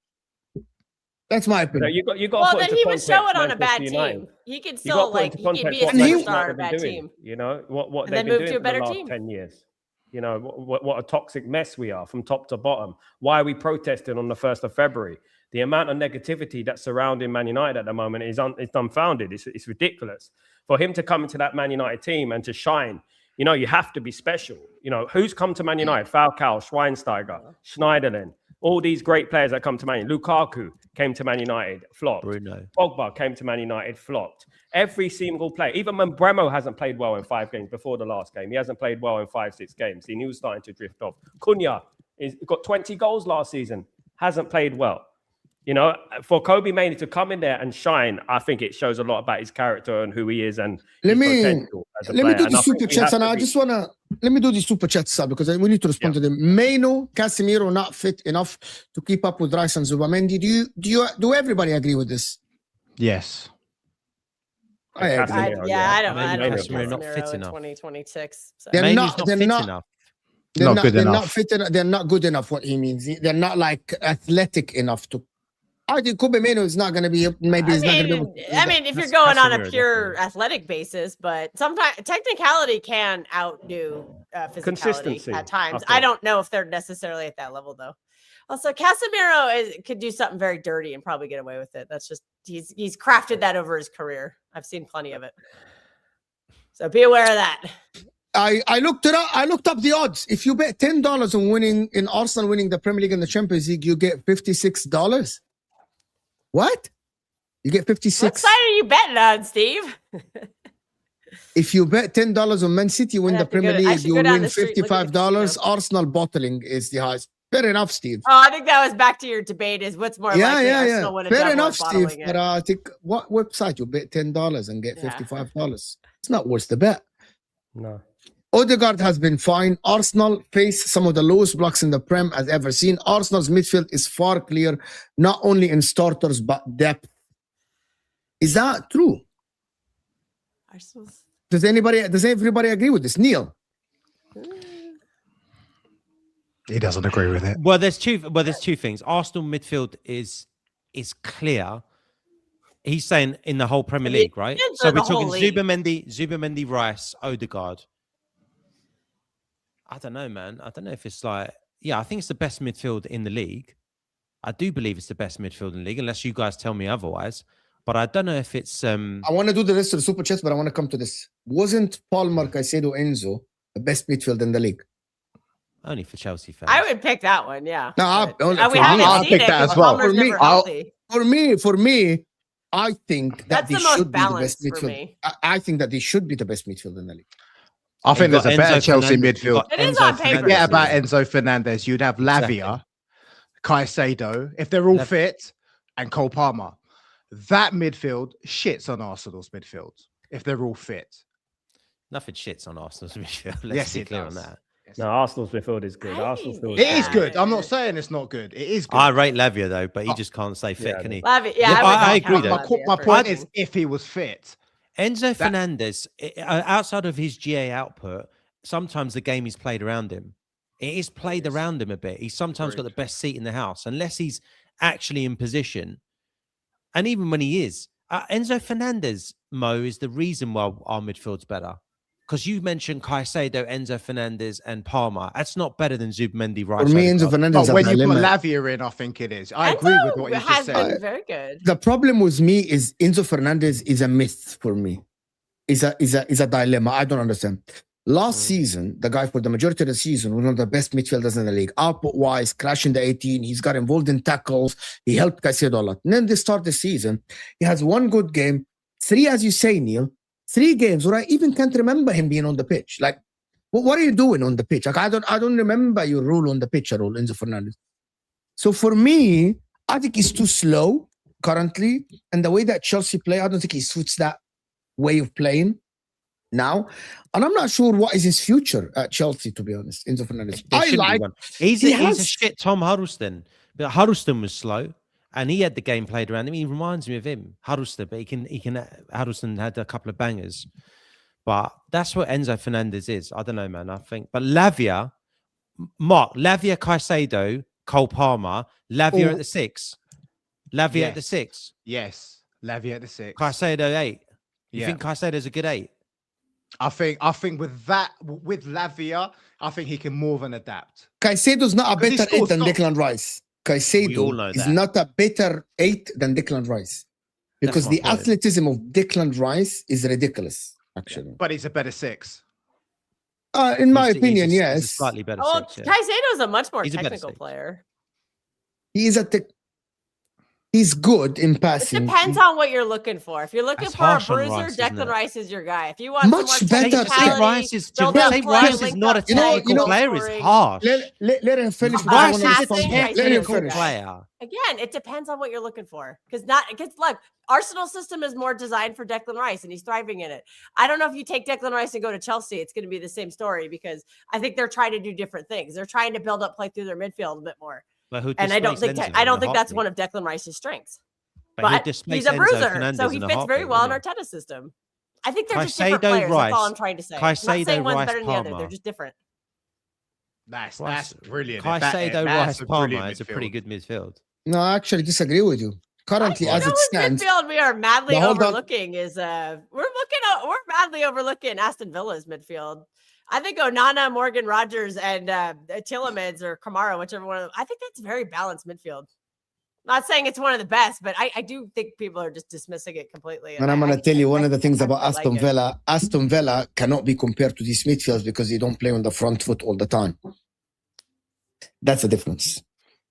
That's my opinion. You got. Well, then he would show it on a bad team. He could still he could be a superstar on a bad team. You know what and then move to a better team. 10 years. You know what a toxic mess we are from top to bottom. Why are we protesting on the 1st of February? The amount of negativity that's surrounding Man United at the moment is unfounded. It's ridiculous. For him to come into that Man United team and to shine, you know, you have to be special. You know, who's come to Man United? Falcao, Schweinsteiger, Schneiderlin, all these great players that come to Man United. Lukaku came to Man United, flopped. Bruno. Pogba came to Man United, flopped. Every single player, even when Bremo hasn't played well in 5 games before the last game, he hasn't played well in 5-6 games. He was starting to drift off. Cunha got 20 goals last season, hasn't played well. You know, for Kobbie Mainoo to come in there and shine, I think it shows a lot about his character and who he is and his potential as a player. Let me do the super chats, and I just wanna let me do the super chats because we need to respond to them. Mainoo, Casemiro not fit enough to keep up with Rice and Zubamendi. Do everybody agree with this? Yes. I agree. I don't know. Casemiro not fit enough. 2026. So. They're not fit enough. They're not good enough. What he means, they're not like athletic enough to. I think Kobbie Mainoo is not going to be. Maybe he's not going to be able to. I mean, if you're going on a pure athletic basis, but sometimes technicality can outdo physicality at times. I don't know if they're necessarily at that level, though. Also, Casemiro could do something very dirty and probably get away with it. That's just he's crafted that over his career. I've seen plenty of it, so be aware of that. I looked it up. I looked up the odds. If you bet $10 on Arsenal winning the Premier League and the Champions League, you get $56. What? You get 56. What side are you betting on, Steve? If you bet $10 on Man City win the Premier League, you win $55. Arsenal bottling is the highest. Fair enough, Steve. Oh, I think that was back to your debate is what's more likely Arsenal win a Fair enough, Steve. It. But I think what website you bet $10 and get $55? It's not worth the bet. No. Odegaard has been fine. Arsenal face some of the lowest blocks in the Prem I've ever seen. Arsenal's midfield is far clear, not only in starters, but depth. Is that true? Does everybody agree with this? Neil? He doesn't agree with it. Well, there's two things. Arsenal midfield is clear. He's saying in the whole Premier League, right? So we're talking Zubamendi, Rice, Odegaard. I don't know, man. I don't know if it's like, I think it's the best midfield in the league. I do believe it's the best midfield in the league, unless you guys tell me otherwise. But I don't know if it's. I want to do the rest of the super chats, but I want to come to this. Wasn't Palmer, Caicedo, Enzo the best midfield in the league? Only for Chelsea fans. I would pick that one, yeah. No, I'll pick that as well. For me, I think that that's the most balanced for me. I think that they should be the best midfield in the league. I think there's a better Chelsea midfield. It is on paper. Forget about Enzo Fernandez. You'd have Lavia, Caicedo, if they're all fit, and Cole Palmer. That midfield shits on Arsenal's midfield if they're all fit. Nothing shits on Arsenal's midfield. Yes, it does. On that. No, Arsenal's midfield is good. It is good. I'm not saying it's not good. It is good. I rate Lavia though, but he just can't stay fit, can he? Lavia, I agree though. My point is, if he was fit. Enzo Fernandez, outside of his GA output, sometimes the game is played around him. It is played around him a bit. He's sometimes got the best seat in the house, unless he's actually in position. And even when he is, Enzo Fernandez, Mo, is the reason why our midfield's better. Because you mentioned Caicedo, Enzo Fernandez, and Palmer. That's not better than Zubamendi, Rice. For me, Enzo Fernandez. When you put Lavia in, I think it is. I agree with what you just said. Been very good. The problem with me is Enzo Fernandez is a myth for me. Is a dilemma. I don't understand. Last season, the guy for the majority of the season was one of the best midfielders in the league. Output-wise, crashing the 18. He's got involved in tackles. He helped Caicedo a lot. And then they start the season. He has one good game. 3, as you say, Neil, 3 games where I even can't remember him being on the pitch. Like, what are you doing on the pitch? Like, I don't remember your role on the pitch at all, Enzo Fernandez. So for me, I think he's too slow currently. And the way that Chelsea play, I don't think he suits that way of playing now. And I'm not sure what is his future at Chelsea, to be honest. Enzo Fernandez. He's a shit Tom Huddleston. But Huddleston was slow and he had the game played around him. He reminds me of him, Huddleston, but Huddleston had a couple of bangers. But that's what Enzo Fernandez is. I don't know, man. I think. But Lavia, Caicedo, Cole Palmer, Lavia at the 6. Lavia at the 6. Yes. Lavia at the 6. Caicedo 8. You think Caicedo's a good 8? I think with Lavia, I think he can more than adapt. Caicedo's not a better 8 than Declan Rice. Caicedo is not a better 8 than Declan Rice. Because the athleticism of Declan Rice is ridiculous, actually. But he's a better 6. In my opinion, yes. He's a slightly better 6. Caicedo's a much more technical player. He's good in passing. It depends on what you're looking for. If you're looking for a bruiser, Declan Rice is your guy. If you want much better, Rice is not a technical player. It's harsh. Let him finish. Rice is a technical player. Again, it depends on what you're looking for. Because look, Arsenal's system is more designed for Declan Rice, and he's thriving in it. I don't know if you take Declan Rice and go to Chelsea, it's going to be the same story because I think they're trying to do different things. They're trying to build up play through their midfield a bit more. And I don't think that's one of Declan Rice's strengths. But he's a bruiser, so he fits very well in Arteta's system. I think they're just different players. That's all I'm trying to say. I'm not saying one's better than the other. They're just different. That's brilliant. Caicedo, Rice, Palmer is a pretty good midfield. No, I actually disagree with you. Currently, as it stands, midfield we are madly overlooking we're madly overlooking Aston Villa's midfield. I think Onana, Morgan Rogers, and Tielemans or Kamara, whichever one of them. I think that's very balanced midfield. Not saying it's one of the best, but I do think people are just dismissing it completely. And I'm going to tell you one of the things about Aston Villa. Aston Villa cannot be compared to these midfields because they don't play on the front foot all the time. That's the difference.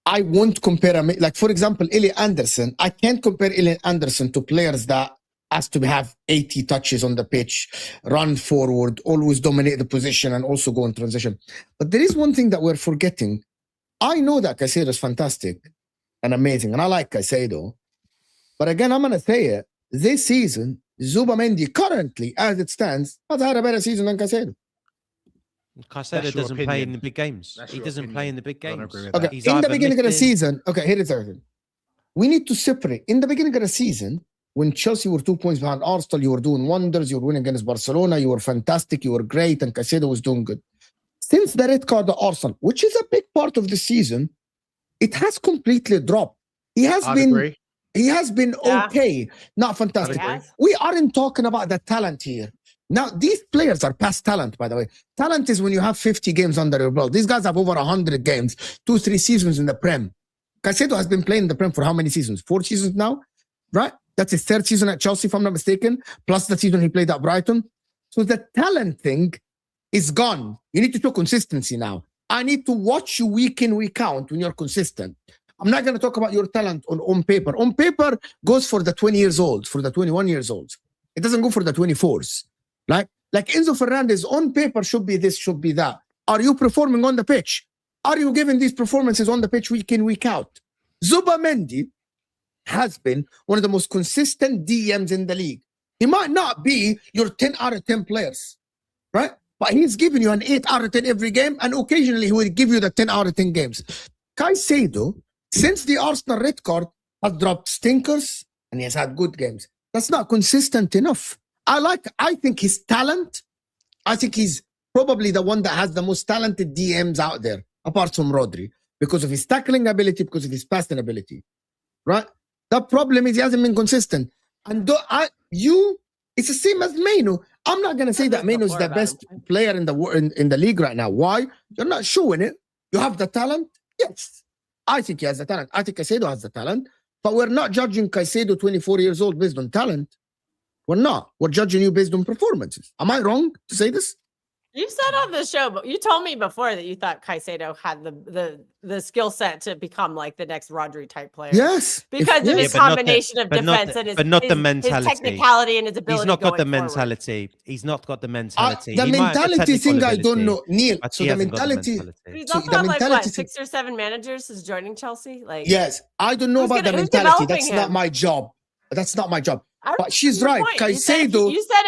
I won't compare, like for example, Elliot Anderson. I can't compare Elliot Anderson to players that has to have 80 touches on the pitch, run forward, always dominate the position, and also go in transition. But there is one thing that we're forgetting. I know that Caicedo is fantastic and amazing, and I like Caicedo. But again, I'm going to say it. This season, Zubamendi currently, as it stands, has had a better season than Caicedo. Caicedo doesn't play in the big games. He doesn't play in the big games. Okay, in the beginning of the season, here is everything. We need to separate. In the beginning of the season, when Chelsea were 2 points behind Arsenal, you were doing wonders. You were winning against Barcelona. You were fantastic. You were great. And Caicedo was doing good. Since the red card at Arsenal, which is a big part of the season, it has completely dropped. He has been okay, not fantastic. We aren't talking about the talent here. Now, these players are past talent, by the way. Talent is when you have 50 games under your belt. These guys have over 100 games, 2-3 seasons in the Prem. Caicedo has been playing in the Prem for how many seasons? 4 seasons now, right? That's his 3rd season at Chelsea, if I'm not mistaken, plus the season he played at Brighton. So the talent thing is gone. You need to show consistency now. I need to watch you week in, week out when you're consistent. I'm not going to talk about your talent on paper. On paper goes for the 20 years old, for the 21 years olds. It doesn't go for the 24s. Like Enzo Fernandez on paper should be this, should be that. Are you performing on the pitch? Are you giving these performances on the pitch week in, week out? Zubamendi has been one of the most consistent DMs in the league. He might not be your 10 out of 10 players, right? But he's giving you an 8 out of 10 every game, and occasionally he will give you the 10 out of 10 games. Caicedo, since the Arsenal red card, has dropped stinkers, and he has had good games. That's not consistent enough. I think his talent, I think he's probably the one that has the most talented DMs out there, apart from Rodri, because of his tackling ability, because of his passing ability, right? The problem is he hasn't been consistent. And it's the same as Mainoo. I'm not going to say that Mainoo is the best player in the league right now. Why? You're not showing it. You have the talent? Yes. I think he has the talent. I think Caicedo has the talent. But we're not judging Caicedo 24 years old based on talent. We're not. We're judging you based on performances. Am I wrong to say this? You said on the show, but you told me before that you thought Caicedo had the skill set to become like the next Rodri type player. Yes, because of his combination of defense and his mentality. His technicality and his ability. He's not got the forward. mentality. He's not got the mentality. The mentality thing I don't know, Neil. So the mentality. He's also had like what, 6 or 7 managers since joining Chelsea. Like yes, I don't know about the mentality. That's not my job. That's not my job. But she's right. Caicedo. You said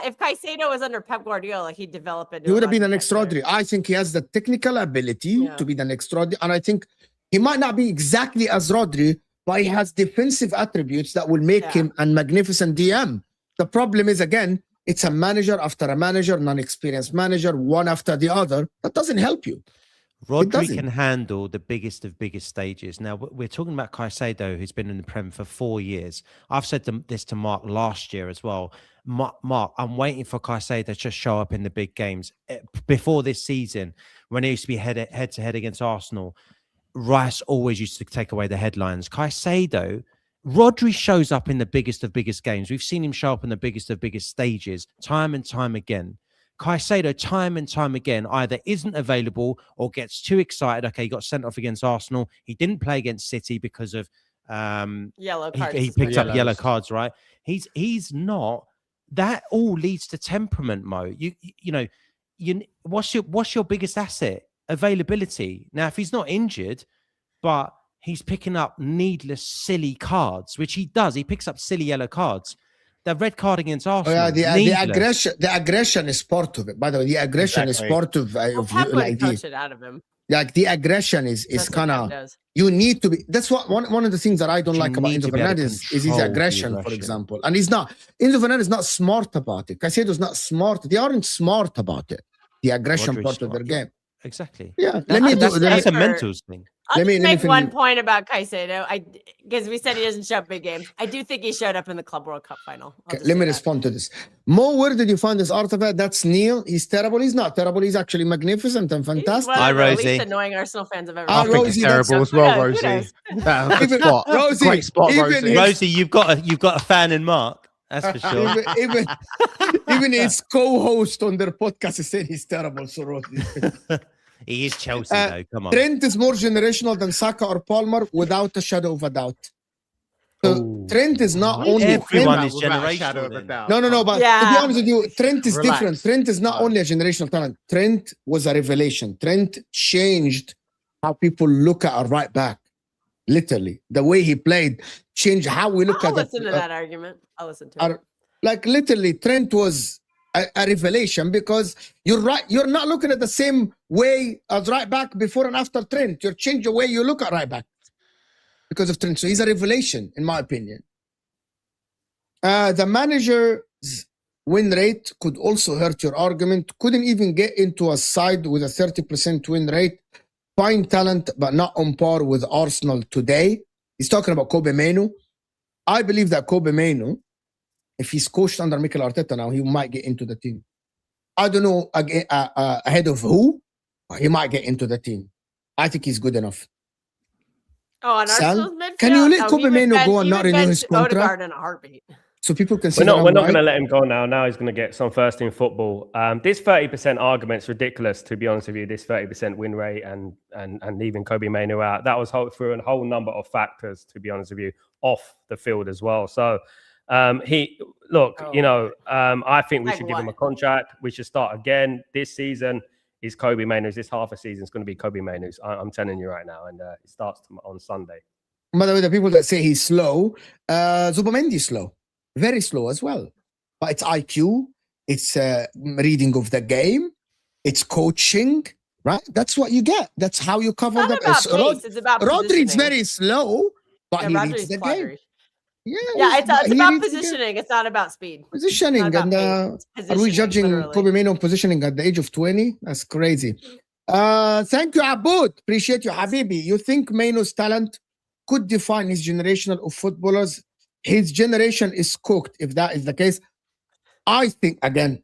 if Caicedo was under Pep Guardiola, he'd develop it. He would have been an next Rodri. I think he has the technical ability to be the next Rodri, and I think he might not be exactly as Rodri, but he has defensive attributes that will make him a magnificent DM. The problem is, again, it's a manager after a manager, non-experienced manager, one after the other. That doesn't help you. Rodri can handle the biggest of biggest stages. Now, we're talking about Caicedo, who's been in the Prem for 4 years. I've said this to Mark last year as well. Mark, I'm waiting for Caicedo to show up in the big games. Before this season, when he used to be head-to-head against Arsenal, Rice always used to take away the headlines. Caicedo, Rodri shows up in the biggest of biggest games. We've seen him show up in the biggest of biggest stages time and time again. Caicedo, time and time again, either isn't available or gets too excited. Okay, he got sent off against Arsenal. He didn't play against City because of yellow cards. He picked up yellow cards, right? He's not. That all leads to temperament, Mo. What's your biggest asset? Availability. Now, if he's not injured, but he's picking up needless, silly cards, which he does. He picks up silly yellow cards. The red card against Arsenal. The aggression is part of it. By the way, the aggression is part of coach it out of him. Like the aggression is kind of. You need to be. That's what one of the things that I don't like about Enzo Fernandez is his aggression, for example. And he's not. Enzo Fernandez is not smart about it. Caicedo's not smart. They aren't smart about it. The aggression part of their game. Exactly. Yeah. That's a mentals thing. I'll just make one point about Caicedo. Because we said he doesn't show up big games. I do think he showed up in the Club World Cup final. Let me respond to this. Mo, where did you find this artifact? That's Neil. He's terrible. He's not terrible. He's actually magnificent and fantastic. Hi, Rosie. The least annoying Arsenal fans I've ever I think he's terrible as well, Rosie. Rosie, great spot, Rosie. Rosie, you've got a fan in Mark. That's for sure. Even his co-host on their podcast is saying he's terrible. So Rosie. He is Chelsea, though. Come on. Trent is more generational than Saka or Palmer, without a shadow of a doubt. So Trent is not only everyone is generational. No. But to be honest with you, Trent is different. Trent is not only a generational talent. Trent was a revelation. Trent changed how people look at a right back. Literally, the way he played changed how we look at. I'll listen to that argument. I'll listen to it. Like literally, Trent was a revelation because you're right. You're not looking at the same way as right back before and after Trent. You're changing the way you look at right back because of Trent. So he's a revelation, in my opinion. The manager's win rate could also hurt your argument. Couldn't even get into a side with a 30% win rate. Fine talent, but not on par with Arsenal today. He's talking about Kobbie Mainoo. I believe that Kobbie Mainoo, if he's coached under Mikel Arteta now, he might get into the team. I don't know ahead of who, but he might get into the team. I think he's good enough. Oh, and Arsenal's midfield? Can you let Kobbie Mainoo go and not renew his contract? Odegaard in a heartbeat. So people can see. We're not going to let him go now. Now he's going to get some first team football. This 30% argument's ridiculous, to be honest with you. This 30% win rate and leaving Kobbie Mainoo out, that was through a whole number of factors, to be honest with you, off the field as well. So I think we should give him a contract. We should start again. This season is Kobbie Mainoo's. This half a season is going to be Kobbie Mainoo's. I'm telling you right now, and it starts on Sunday. By the way, the people that say he's slow, Zubamendi's slow. Very slow as well. But it's IQ, it's reading of the game, it's coaching, right? That's what you get. That's how you cover the pace. It's about Rodri's very slow, but he reads the game. Yeah, it's about positioning. It's not about speed. Positioning. And are we judging Kobbie Mainoo positioning at the age of 20? That's crazy. Thank you, Aboud. Appreciate you, Habibi. You think Mainoo's talent could define his generation of footballers? His generation is cooked. If that is the case, I think, again,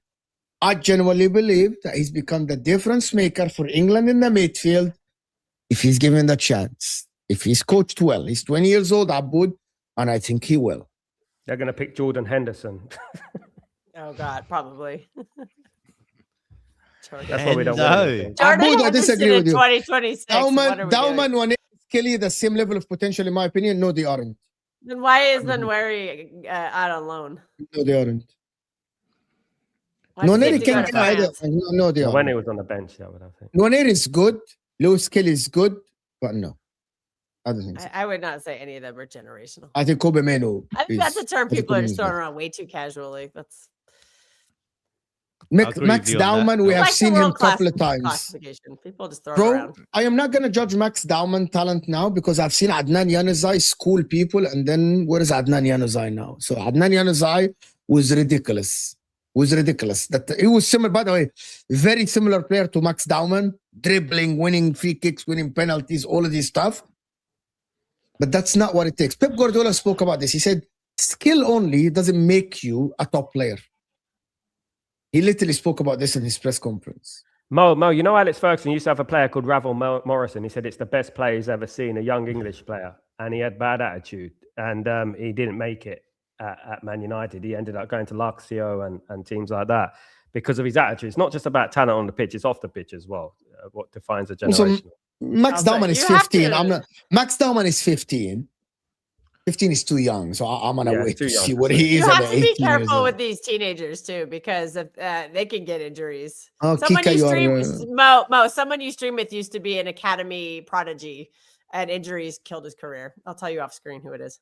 I genuinely believe that he's become the difference maker for England in the midfield if he's given the chance. If he's coached well. He's 20 years old, Aboud, and I think he will. They're going to pick Jordan Henderson. Oh, God, probably. That's what we don't want. Jordan, I disagree with you. 2026. Dauman, Waneri, Kelly, the same level of potential, in my opinion. No, they aren't. Then why is Nwaneri out on loan? No, they aren't. Nwaneri can't get either. No, they aren't. When he was on the bench, that would I think. Nwaneri is good. Lewis Kelly is good, but no. I don't think so. I would not say any of them are generational. I think Kobbie Mainoo. I think that's a term people are just throwing around way too casually. That's Max Dauman. We have seen him a couple of times. People just throw it around. I am not going to judge Max Dauman talent now because I've seen Adnan Januzaj school people, and then where is Adnan Januzaj now? So Adnan Januzaj was ridiculous. That he was similar, by the way, very similar player to Max Dauman, dribbling, winning free kicks, winning penalties, all of this stuff. But that's not what it takes. Pep Guardiola spoke about this. He said, skill only doesn't make you a top player. He literally spoke about this in his press conference. Mo, you know Alex Ferguson used to have a player called Ravel Morrison. He said it's the best player he's ever seen, a young English player. And he had bad attitude. And he didn't make it at Man United. He ended up going to Lazio and teams like that because of his attitude. It's not just about talent on the pitch, it's off the pitch as well. What defines a generation. So, Max Dauman is 15. Max Dauman is 15. 15 is too young, so I'm gonna wait to see what he is. You have to be careful with these teenagers too, because they can get injuries. Oh, someone you stream with used to be an academy prodigy, and injuries killed his career. I'll tell you off screen who it is.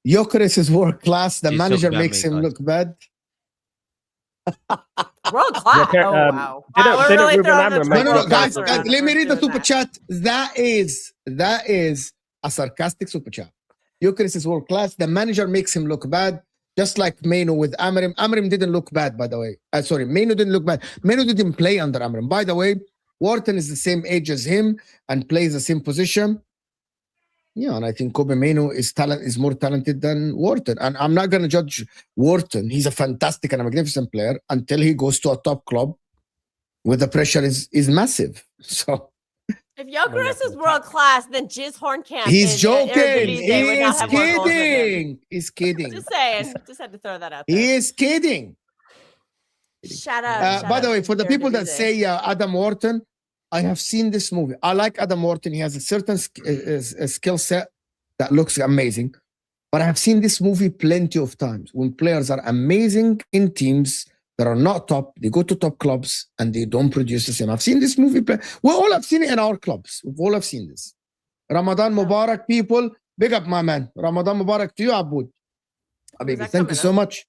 Gyökeres is world class. The manager makes him look bad. World class. Wow. No, guys, let me read the super chat. That is a sarcastic super chat. Gyökeres is world class. The manager makes him look bad, just like Mainoo with Amorim. Amorim didn't look bad, by the way. Sorry, Mainoo didn't look bad. Mainoo didn't play under Amorim. By the way, Wharton is the same age as him and plays the same position. Yeah, and I think Kobbie Mainoo is more talented than Wharton. And I'm not going to judge Wharton. He's a fantastic and a magnificent player until he goes to a top club where the pressure is massive. So if Gyökeres is world class, then Jizz Hornkamp. He's joking. He's kidding. Just saying. Just had to throw that out there. He is kidding. Shut up. By the way, for the people that say Adam Wharton, I have seen this movie. I like Adam Wharton. He has a certain skill set that looks amazing. But I have seen this movie plenty of times. When players are amazing in teams that are not top, they go to top clubs and they don't produce the same. I've seen this movie. We all have seen it in our clubs. We all have seen this. Ramadan Mubarak, people. Big up, my man. Ramadan Mubarak to you, Aboud. Baby, thank you so much.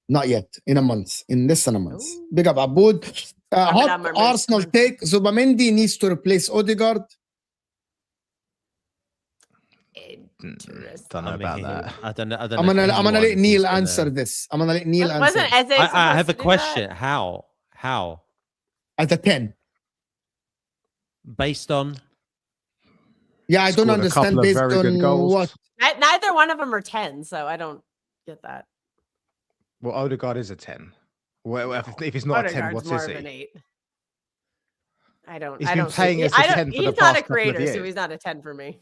Not yet. In a month. In less than a month. Ooh. Big up, Aboud. Hot Arsenal take. Zubamendi needs to replace Odegaard. Don't know about that. I don't know. I'm gonna let Neil answer this. I'm gonna let Neil answer. I have a question. How? At a 10. Based on? Yeah, I don't understand based on what. Neither one of them are 10, so I don't get that. Well, Odegaard is a 10. Well, if he's not Odegaard's a 10, what is he? An 8. I don't. He's been playing as a 10 for the past couple of years. He's not a creator, so he's not a 10 for me.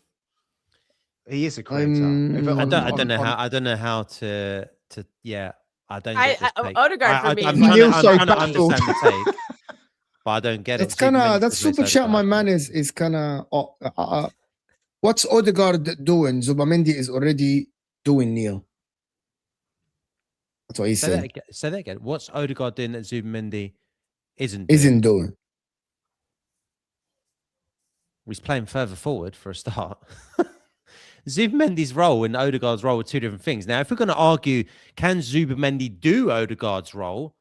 He is a creator. I don't know how to. Yeah, I don't. Odegaard for me. I'm trying to understand the take, but I don't get it. It's kind of that super chat. My man is kind of. What's Odegaard doing? Zubamendi is already doing, Neil. That's what he said. Say that again. What's Odegaard doing that Zubamendi isn't doing? He's playing further forward for a start. Zubamendi's role and Odegaard's role are two different things. Now, if we're going to argue, can Zubamendi do Odegaard's role?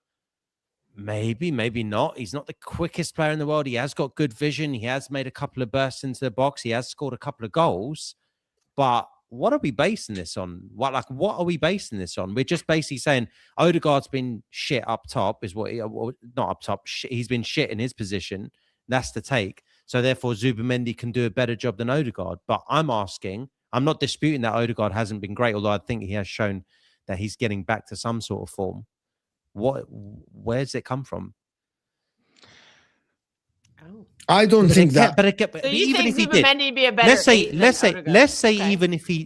Maybe, maybe not. He's not the quickest player in the world. He has got good vision. He has made a couple of bursts into the box. He has scored a couple of goals. But what are we basing this on? What are we basing this on? We're just basically saying Odegaard's been shit up top, is what not up top. He's been shit in his position. That's the take. So therefore, Zubamendi can do a better job than Odegaard. But I'm not disputing that Odegaard hasn't been great, although I think he has shown that he's getting back to some sort of form. Where's it come from? Oh. I don't think that. But so you even think if he did, be a better let's say even if he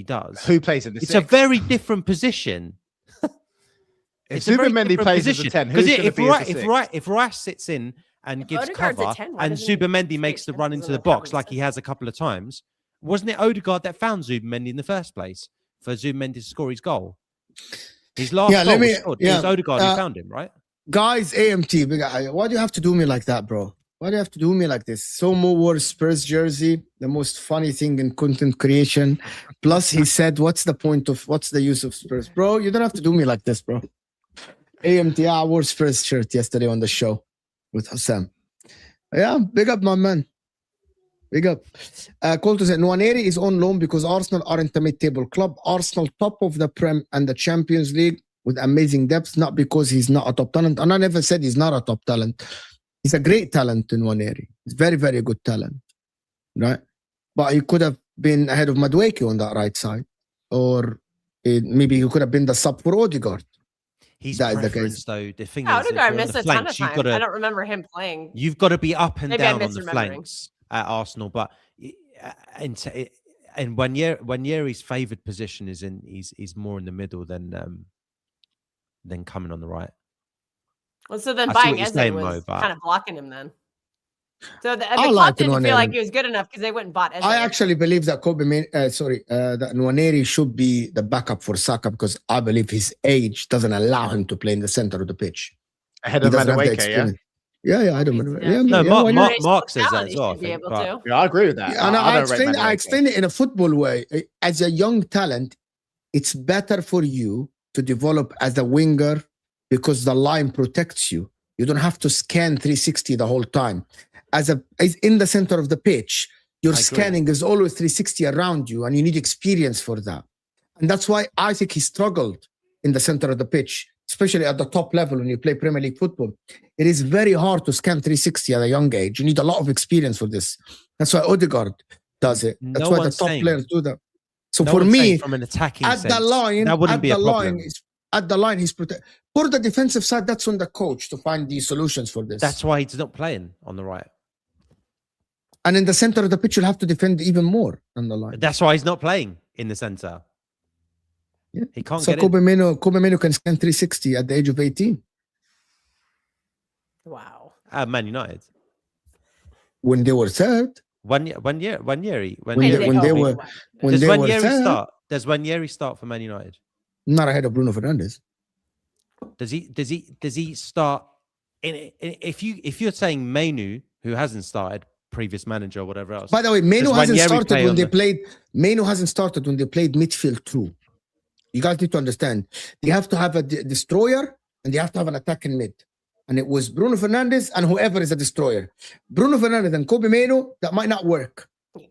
does, who plays in the it's six? a very different position. If Zubimendi plays as a 10, who's going to be as a 6? If Rice sits in and gives Odegaard's cover, 10, and Zubimendi makes the run into the box like he has a couple of times, wasn't it Odegaard that found Zubimendi in the first place for Zubimendi to score his goal? His last goal was scored. It was Odegaard who found him, right? Guys, AMT, why do you have to do me like that, bro? Why do you have to do me like this? Somo wore Spurs jersey, the most funny thing in content creation. Plus, he said, what's the use of Spurs? Bro, you don't have to do me like this, bro. AMT, I wore Spurs shirt yesterday on the show with Hussam. Yeah, big up, my man. Big up. Colto said, Nwaneri is on loan because Arsenal aren't a mid-table club. Arsenal top of the Prem and the Champions League with amazing depth, not because he's not a top talent. And I never said he's not a top talent. He's a great talent in Nwaneri. He's very, very good talent, right? But he could have been ahead of Madueke on that right side. Or maybe he could have been the sub for Odegaard. He's preference, though. The thing is, Odegaard missed a ton of time. I don't remember him playing. You've got to be up and down on the flanks at Arsenal. But and Nwaneri's favoured position is he's more in the middle than coming on the right. Well, so then buying Eze was kind of blocking him then. So the club didn't feel like he was good enough because they went and bought Eze. I actually believe that that Nwaneri should be the backup for Saka because I believe his age doesn't allow him to play in the center of the pitch. Ahead of Madueke, yeah, I don't know. Mark says that as well. I agree with that. Yeah, I explain it in a football way. As a young talent, it's better for you to develop as a winger because the line protects you. You don't have to scan 360 the whole time. As in the center of the pitch, your scanning is always 360 around you, and you need experience for that. And that's why I think he struggled in the center of the pitch, especially at the top level when you play Premier League football. It is very hard to scan 360 at a young age. You need a lot of experience for this. That's why Odegaard does it. That's why the top players do that. So for me, from an attacking at the line, that wouldn't be a problem. At the line, he's protected. For the defensive side, that's on the coach to find the solutions for this. That's why he's not playing on the right. And in the center of the pitch, you'll have to defend even more on the line. That's why he's not playing in the center. Yeah. He can't so get Kobbie Mainoo can scan 360 at the age of 18. Wow. At Man United. When they were third. When they were third. Does Nwaneri start for Man United? Not ahead of Bruno Fernandes. Does he start if you're saying Mainoo, who hasn't started, previous manager or whatever else. By the way, Mainoo hasn't started when they played. Mainoo hasn't started when they played midfield 2. You guys need to understand. They have to have a destroyer and they have to have an attacking mid. And it was Bruno Fernandes and whoever is a destroyer. Bruno Fernandes and Kobbie Mainoo, that might not work.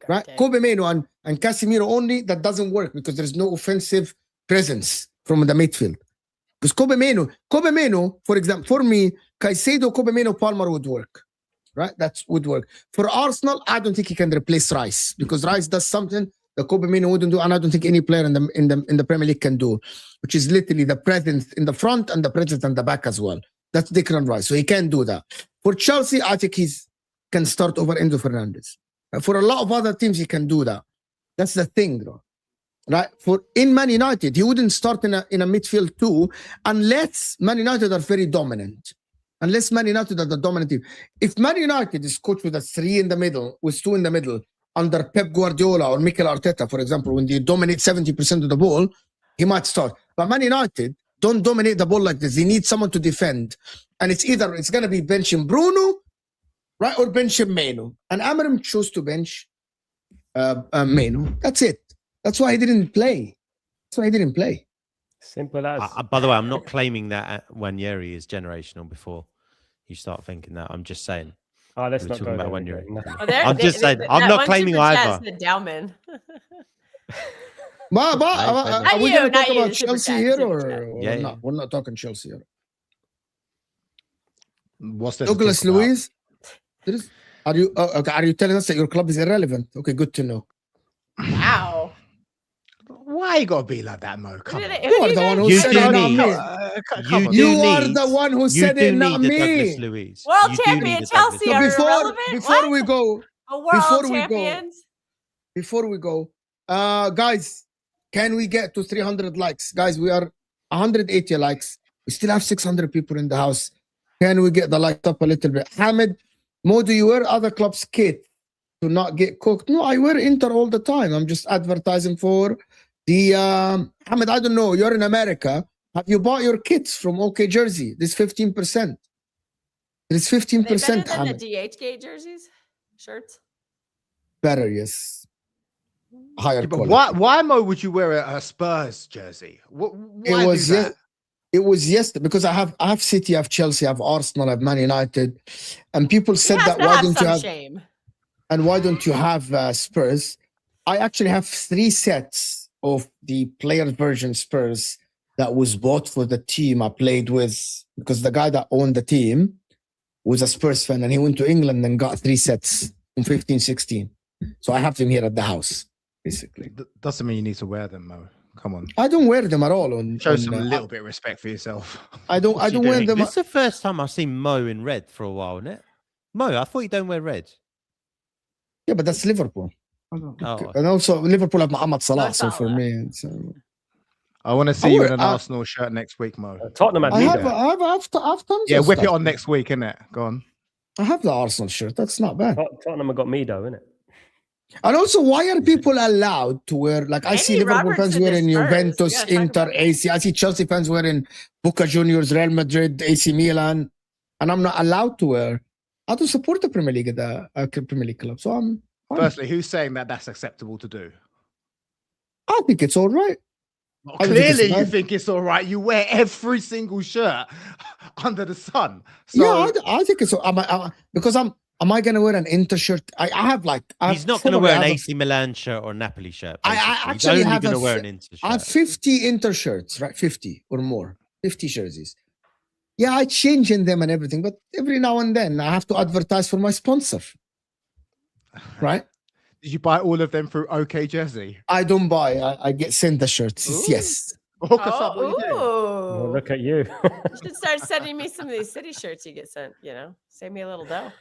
Right? Kobbie Mainoo and Casemiro only, that doesn't work because there's no offensive presence from the midfield. Because Kobbie Mainoo, for example, for me, Caicedo, Kobbie Mainoo, Palmer would work. Right? That would work. For Arsenal, I don't think he can replace Rice because Rice does something that Kobbie Mainoo wouldn't do, and I don't think any player in the Premier League can do, which is literally the presence in the front and the presence in the back as well. That's Declan Rice, so he can do that. For Chelsea, I think he can start over Enzo Fernandez. For a lot of other teams, he can do that. That's the thing, bro. Right? In Man United, he wouldn't start in a midfield 2 unless Man United are very dominant. Unless Man United are the dominant team. If Man United is coached with a 3 in the middle, with 2 in the middle, under Pep Guardiola or Mikel Arteta, for example, when they dominate 70% of the ball, he might start. But Man United don't dominate the ball like this. They need someone to defend. And it's going to be benching Bruno, right, or benching Mainoo. And Amorim chose to bench Mainoo. That's it. That's why he didn't play. Simple as. By the way, I'm not claiming that Nwaneri is generational before you start thinking that. I'm just saying. Oh, let's not talking about Nwaneri. I'm just saying. I'm not claiming either. Dowman. Are we going to talk about Chelsea here or yeah, not? We're not talking Chelsea here. What's that? Douglas Luiz? Are you telling us that your club is irrelevant? Okay, good to know. Wow. Why you gotta be like that, Mo? Come on. You are the one who said it, not me. You are the one who said it, not me. World champion Chelsea are irrelevant? Before we go, before we go, guys, can we get to 300 likes? Guys, we are 180 likes. We still have 600 people in the house. Can we get the light up a little bit? Hamid, Mo, do you wear other clubs' kit to not get cooked? No, I wear Inter all the time. I'm just advertising for the Hamid. I don't know. You're in America. Have you bought your kits from OK Jersey? This 15%. It is 15%. Better than the DHgate jerseys, shirts. Better, yes. Higher Yeah, but quality. why, Mo, would you wear a Spurs jersey? Why It was do that? It was yesterday because I have City, I have Chelsea, I have Arsenal, I have Man United, and people said that why don't you have shame? And why don't you have Spurs? I actually have 3 sets of the player version Spurs that was bought for the team I played with, because the guy that owned the team was a Spurs fan and he went to England and got 3 sets in 15-16. So I have them here at the house, basically. Doesn't mean you need to wear them, Mo. Come on. I don't wear them at all. Show some little bit of respect for yourself. I don't wear them. This is the first time I've seen Mo in red for a while, isn't it? Mo, I thought you don't wear red. Yeah, but that's Liverpool. Oh. And also Liverpool have Mohamed Salah, so for me, it's, I want to see you in an Arsenal shirt next week, Mo. Tottenham I have tons. Yeah, of whip it stuff. on next week, innit? Go on. I have the Arsenal shirt. That's not bad. Tottenham have got Mido, innit? And also, why are people allowed to wear, like, I see Liverpool fans wearing Juventus, Inter, AC. I see Chelsea fans wearing Boca Juniors, Real Madrid, AC Milan, and I'm not allowed to wear. I don't support the Premier League, Premier League club. So I'm fine. Firstly, who's saying that that's acceptable to do? I think it's all right. Well, clearly, you think it's all right. You wear every single shirt under the sun. So... Yeah, I think it's because am I going to wear an Inter shirt? I have like... He's not going to wear an AC Milan shirt or a Napoli shirt. I actually He's only have going to wear an Inter shirt. I have 50 Inter shirts, right? 50 or more. 50 jerseys. Yeah, I change in them and everything, but every now and then I have to advertise for my sponsor. Right? Did you buy all of them through OK Jersey? I don't buy. I get sent the shirts. Ooh. Yes. Well, look at you. You should start sending me some of these City shirts you get sent, Save me a little dough.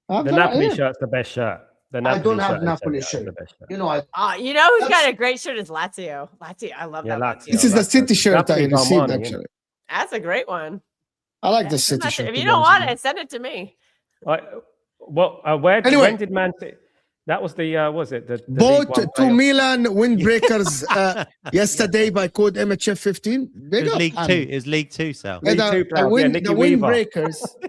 The Napoli shirt's the best shirt. I don't have Napoli shirt. You know, who's got a great shirt is Lazio. I love that. Lazio. This is the City shirt I received, actually. That's a great one. I like the City shirt. If you don't want it, send it to me. When did Man City? That was the the bought to Milan windbreakers yesterday by code MHF15. It was League 2. It was League 2, Sal. The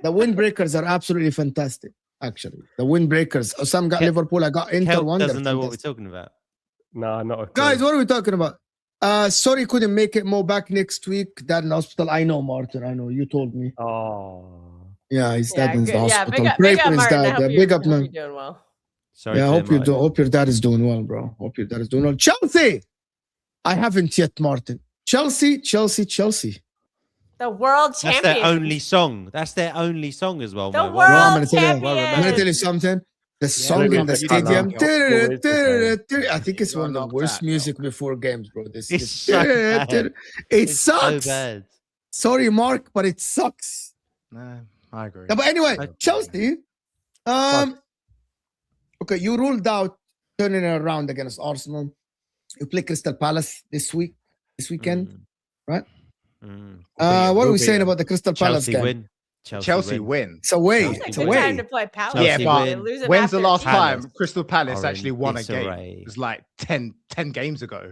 windbreakers are absolutely fantastic. Actually, the windbreakers. Some got Liverpool. I got Inter. Kelk doesn't know what we're talking about. No, not a guys. What are we talking about? Sorry, couldn't make it. More back next week. Dad in hospital. I know, Martin. I know. You told me. Oh. Yeah, his dad in the hospital. Big up, Martin. Big up, man. You're doing well. Sorry, yeah, hope your dad is doing well, bro. Hope your dad is doing well. Chelsea. I haven't yet, Martin. Chelsea. The world champions. That's their only song. That's their only song as well. The world champions. I'm going to tell you something. The song in the stadium. I think it's one of the worst music before games, bro. It's so bad. It sucks. So bad. Sorry, Mark, but it sucks. No, I agree. No, but anyway, Chelsea. Okay, you ruled out turning it around against Arsenal. You play Crystal Palace this weekend, right? What are we saying about the Crystal Palace game? Win. Chelsea win. It's away. It's away. Time to play Palace. Yeah, but when's the last time Crystal Palace actually won a game? It was like 10 games ago.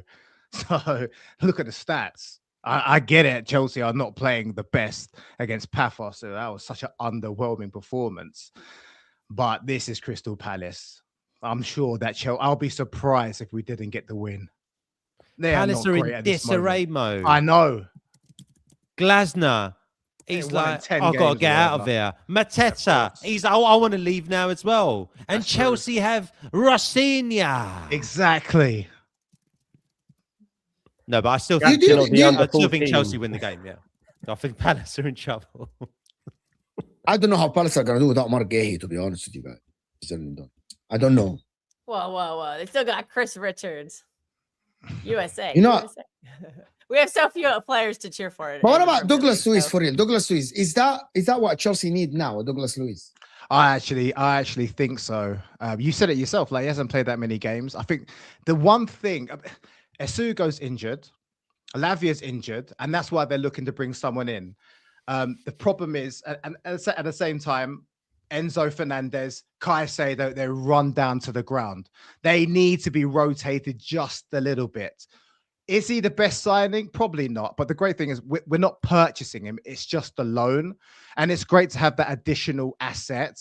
So look at the stats. I get it. Chelsea are not playing the best against Paphos. So that was such an underwhelming performance. But this is Crystal Palace. I'm sure that I'll be surprised if we didn't get the win. Palace are in disarray mode. I know. Glasner, he's like, I've got to get out of here. Mateta, he's, I want to leave now as well. And Chelsea have Rossignol. Exactly. No, but I still think Chelsea win the game. Yeah, I think Palace are in trouble. I don't know how Palace are going to do without Marc Guehi, to be honest with you guys. I don't know. Whoa. They still got Chris Richards. USA. You know, USA. We have so few players to cheer for. But what about Douglas Luiz for real? Douglas Luiz, is that what Chelsea need now, Douglas Luiz? I actually think so. You said it yourself, like he hasn't played that many games. I think the one thing, Esugo's injured, Lavia's injured, and that's why they're looking to bring someone in. The problem is, and at the same time, Enzo Fernandez, Caicedo, they're run down to the ground. They need to be rotated just a little bit. Is he the best signing? Probably not. But the great thing is we're not purchasing him. It's just a loan. And it's great to have that additional asset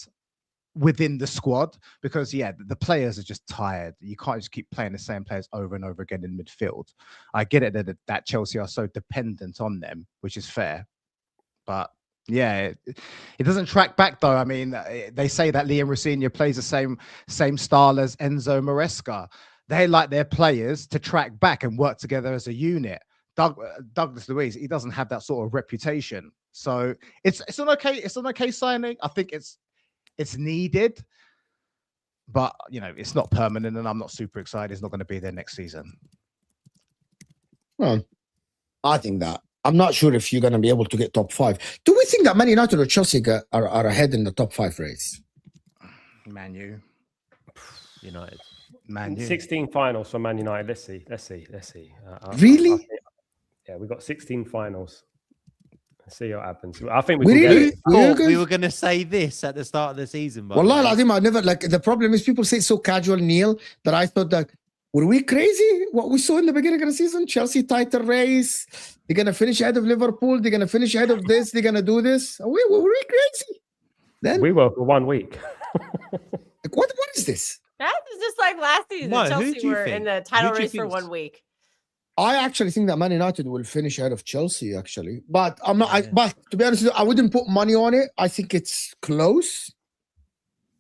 within the squad because, yeah, the players are just tired. You can't just keep playing the same players over and over again in midfield. I get it that Chelsea are so dependent on them, which is fair. But yeah, it doesn't track back though. I mean, they say that Liam Rosinha plays the same style as Enzo Maresca. They like their players to track back and work together as a unit. Douglas Luiz, he doesn't have that sort of reputation. So it's an okay signing. I think it's needed, but you know, it's not permanent, and I'm not super excited. It's not going to be there next season. Well, I think that. I'm not sure if you're going to be able to get top 5. Do we think that Man United or Chelsea are ahead in the top 5 race? Man U. United. Man U. 16 finals for Man United. Let's see. Really? Yeah, we got 16 finals. Let's see what happens. I think we were going to say this at the start of the season. Wallah, I think I never, like, the problem is people say it's so casual, Neil, that I thought that, were we crazy? What we saw in the beginning of the season? Chelsea title race. They're going to finish ahead of Liverpool. They're going to finish ahead of this. They're going to do this. Were we crazy? Then we were for 1 week. Like, what is this? That is just like last season. No, Chelsea were in the title race for 1 week. I actually think that Man United will finish ahead of Chelsea, actually. But I'm not. But to be honest with you, I wouldn't put money on it. I think it's close.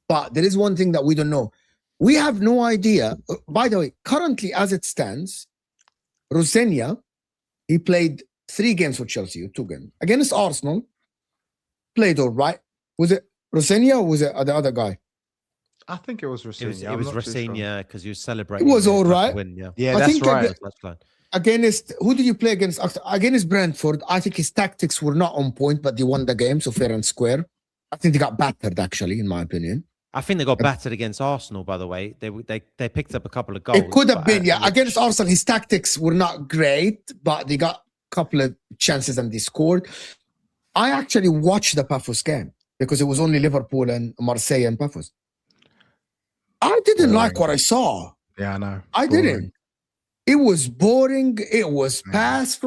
But there is one thing that we don't know. We have no idea. By the way, currently as it stands, Rosinha, he played 3 games for Chelsea, 2 games. Against Arsenal, played all right. Was it Rosinha or was it the other guy? I think it was Rosinha. It was Rosinha because he was celebrating. It was all right. Win, yeah, that's right. Against, who did you play against? Against Brentford, I think his tactics were not on point, but they won the game, so fair and square. I think they got battered, actually, in my opinion. I think they got battered against Arsenal, by the way. They picked up a couple of goals. It could have been, yeah. Against Arsenal, his tactics were not great, but they got a couple of chances and they scored. I actually watched the Paphos game because it was only Liverpool and Marseille and Paphos. I didn't like what I saw. Yeah, I know. I didn't. It was boring. It was pass.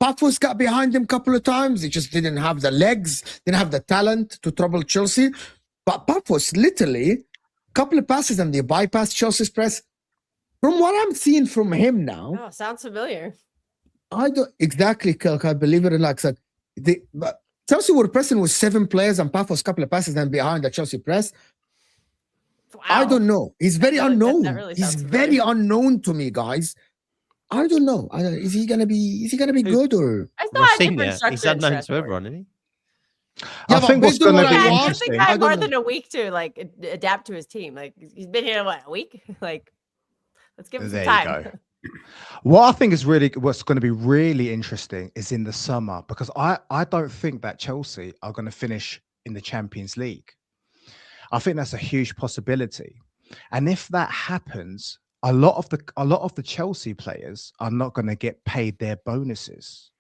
Paphos got behind him a couple of times. He just didn't have the legs, didn't have the talent to trouble Chelsea. But Paphos, literally, a couple of passes and they bypassed Chelsea's press. From what I'm seeing from him now. Oh, sounds familiar. I don't exactly, Kelk, I believe it or not. But Chelsea were pressing with 7 players and Paphos, a couple of passes and behind the Chelsea press. Wow. I don't know. He's very unknown. He's very unknown to me, guys. I don't know. Is he gonna be good or? I thought a different structure. He's unknown to everyone, isn't he? Yeah, I think what's going to be interesting. I think more than a week to like adapt to his team. Like he's been here a week. Like let's give him some time. You go. What I think is what's going to be really interesting is in the summer because I don't think that Chelsea are going to finish in the Champions League. I think that's a huge possibility, and if that happens, a lot of the Chelsea players are not going to get paid their bonuses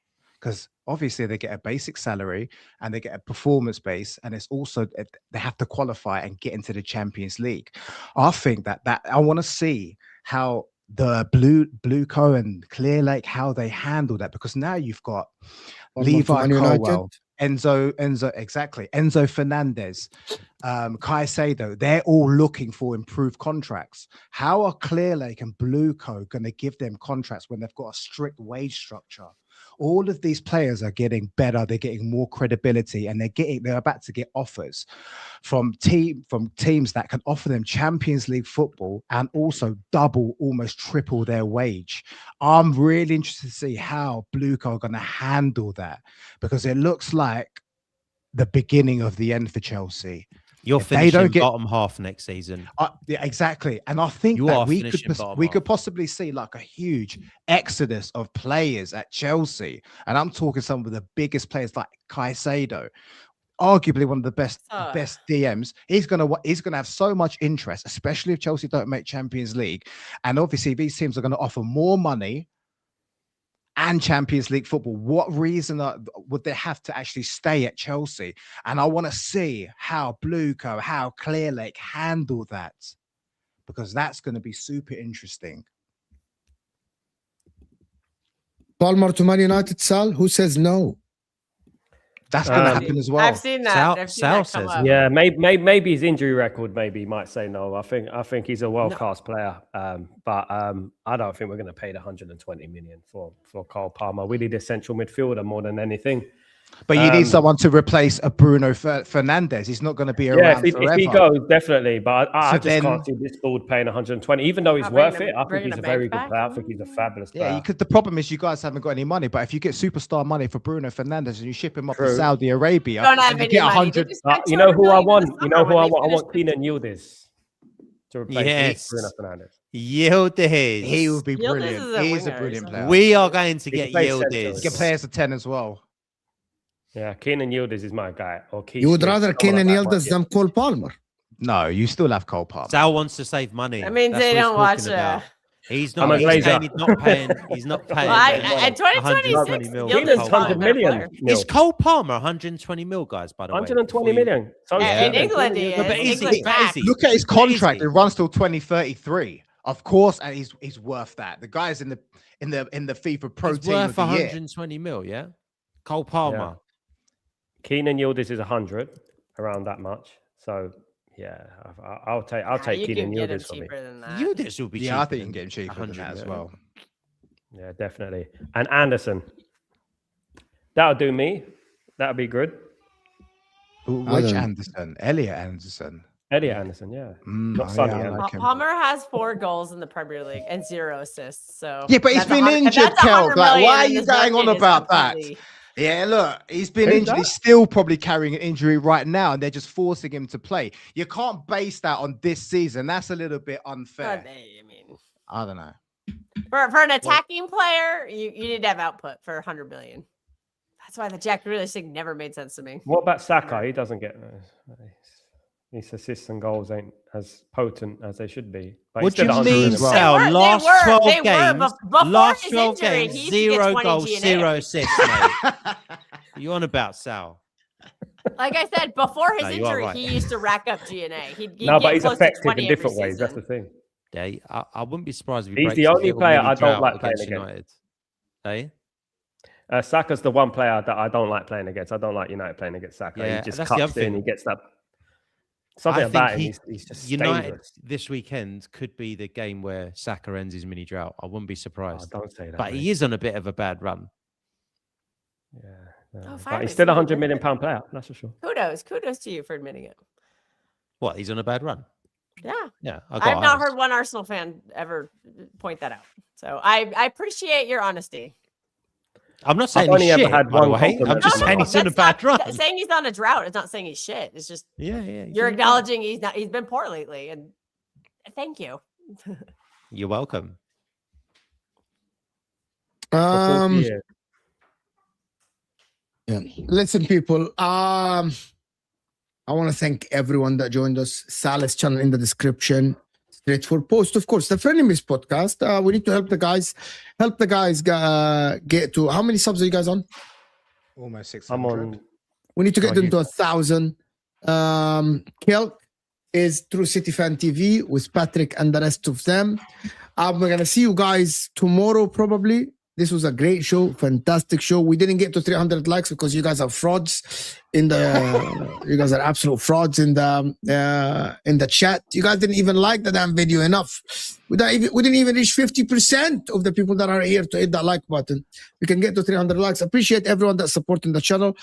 because obviously they get a basic salary and they get a performance base, and it's also they have to qualify and get into the Champions League. I think that I want to see how the Blueco and Clear Lake how they handle that because now you've got Levi Colwell. Enzo, exactly. Enzo Fernandez, Caicedo, they're all looking for improved contracts. How are Clearlake and Blueco going to give them contracts when they've got a strict wage structure? All of these players are getting better. They're getting more credibility, and they're about to get offers from teams that can offer them Champions League football and also double, almost triple their wage. I'm really interested to see how Blueco are going to handle that because it looks like the beginning of the end for Chelsea. You're finishing bottom half next season. Yeah, exactly. And I think that we could possibly see like a huge exodus of players at Chelsea. And I'm talking some of the biggest players like Caicedo, arguably one of the best DMs. He's gonna have so much interest, especially if Chelsea don't make Champions League. And obviously these teams are going to offer more money and Champions League football. What reason would they have to actually stay at Chelsea? And I want to see how Bluco, how Clearlake handle that, because that's going to be super interesting. Palmer to Man United, Sal? Who says no? That's going to happen as well. I've seen that. Sal says, yeah, maybe his injury record might say no. I think he's a world class player, but I don't think we're going to pay the 120 million for Cole Palmer. We need a central midfielder more than anything. But you need someone to replace a Bruno Fernandes. He's not going to be around forever. If he goes, definitely. But I just can't see this board paying 120, even though he's worth it. I think he's a very good player. I think he's a fabulous player. Yeah, the problem is you guys haven't got any money. But if you get superstar money for Bruno Fernandes and you ship him up to Saudi Arabia, don't have any money. You know who I want? You know who I want? I want Kenan Yildiz to replace Bruno Fernandes. Yildiz. He would be brilliant. He's a brilliant player. We are going to get Yildiz. He can play as a 10 as well. Yeah, Kenan Yildiz is my guy. You would rather Kenan Yildiz than Cole Palmer? No, you still have Cole Palmer. Sal wants to save money. I mean, they don't watch it. He's not. He's not paying. He's not paying. At 2026, Kenan's 100 million. Is Cole Palmer 120 mil, guys? By the way, 120 million. In England, he is. Look at his contract. It runs till 2033. Of course, and he's worth that. The guy's in the FIFA Pro He's Team worth of the 120 year. mil. Yeah, Cole Palmer. Yeah. Kenan Yildiz is 100, around that much. So yeah, I'll take Kenan Yildiz for me. Yildiz will be. Yeah, I think you can get him cheaper than that as well. Yeah, definitely. And Anderson, that'll do me. That'll be good. Which Anderson? Elliot Anderson. Yeah. Not Sonny. Palmer has 4 goals in the Premier League and 0 assists. So yeah, but he's been injured, Kelk. Like, why are you going on about that? Yeah, look, he's been injured. He's still probably carrying an injury right now, and they're just forcing him to play. You can't base that on this season. That's a little bit unfair. I don't know. For an attacking player, you need to have output for 100 million. That's why the Jack Grealish thing never made sense to me. What about Saka? He doesn't get his assists and goals ain't as potent as they should be. But what do you mean, Sal? Last 12 games, 0 goals, 0 assists, mate. You on about Sal? Like I said, before his injury, he used to rack up GNA. But he's effective in different ways. That's the thing. Yeah, I wouldn't be surprised if he's the only player I don't like playing against. Hey? Saka's the one player that I don't like playing against. I don't like United playing against Saka. Yeah, he just cuts in, he gets that. Something about him, he's just United dangerous. This weekend could be the game where Saka ends his mini drought. I wouldn't be surprised. Oh, don't say that. But he is on a bit of a bad run. Yeah. But he's still a £100 million player, that's for sure. Kudos to you for admitting it. What? He's on a bad run? Yeah. I've not heard one Arsenal fan ever point that out. So I appreciate your honesty. I'm not saying he's shit, by the way. I'm just saying he's on a bad run. Saying he's on a drought is not saying he's shit. It's just you're acknowledging he's been poor lately, and thank you. You're welcome. Yeah. Listen, people. I want to thank everyone that joined us. Sal's channel in the description. Straight for post, of course. The Frenemies podcast. We need to help the guys. Get to how many subs are you guys on? Almost 600. We need to get them to 1,000. Kelk is through City Fan TV with Patrick and the rest of them. We're gonna see you guys tomorrow probably. This was a great show, fantastic show. We didn't get to 300 likes because you guys are frauds you guys are absolute frauds in the chat. You guys didn't even like the damn video enough. We didn't even reach 50% of the people that are here to hit that like button. We can get to 300 likes. Appreciate everyone that's supporting the channel.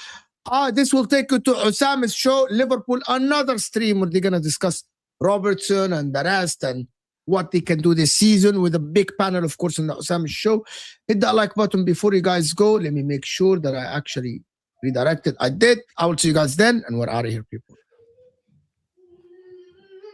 This will take you to Osama's show, Liverpool, another stream where they're gonna discuss Robertson and the rest and what they can do this season with a big panel, of course, on the Osama's show. Hit that like button before you guys go. Let me make sure that I actually redirected. I did. I will see you guys then, and we're out of here, people.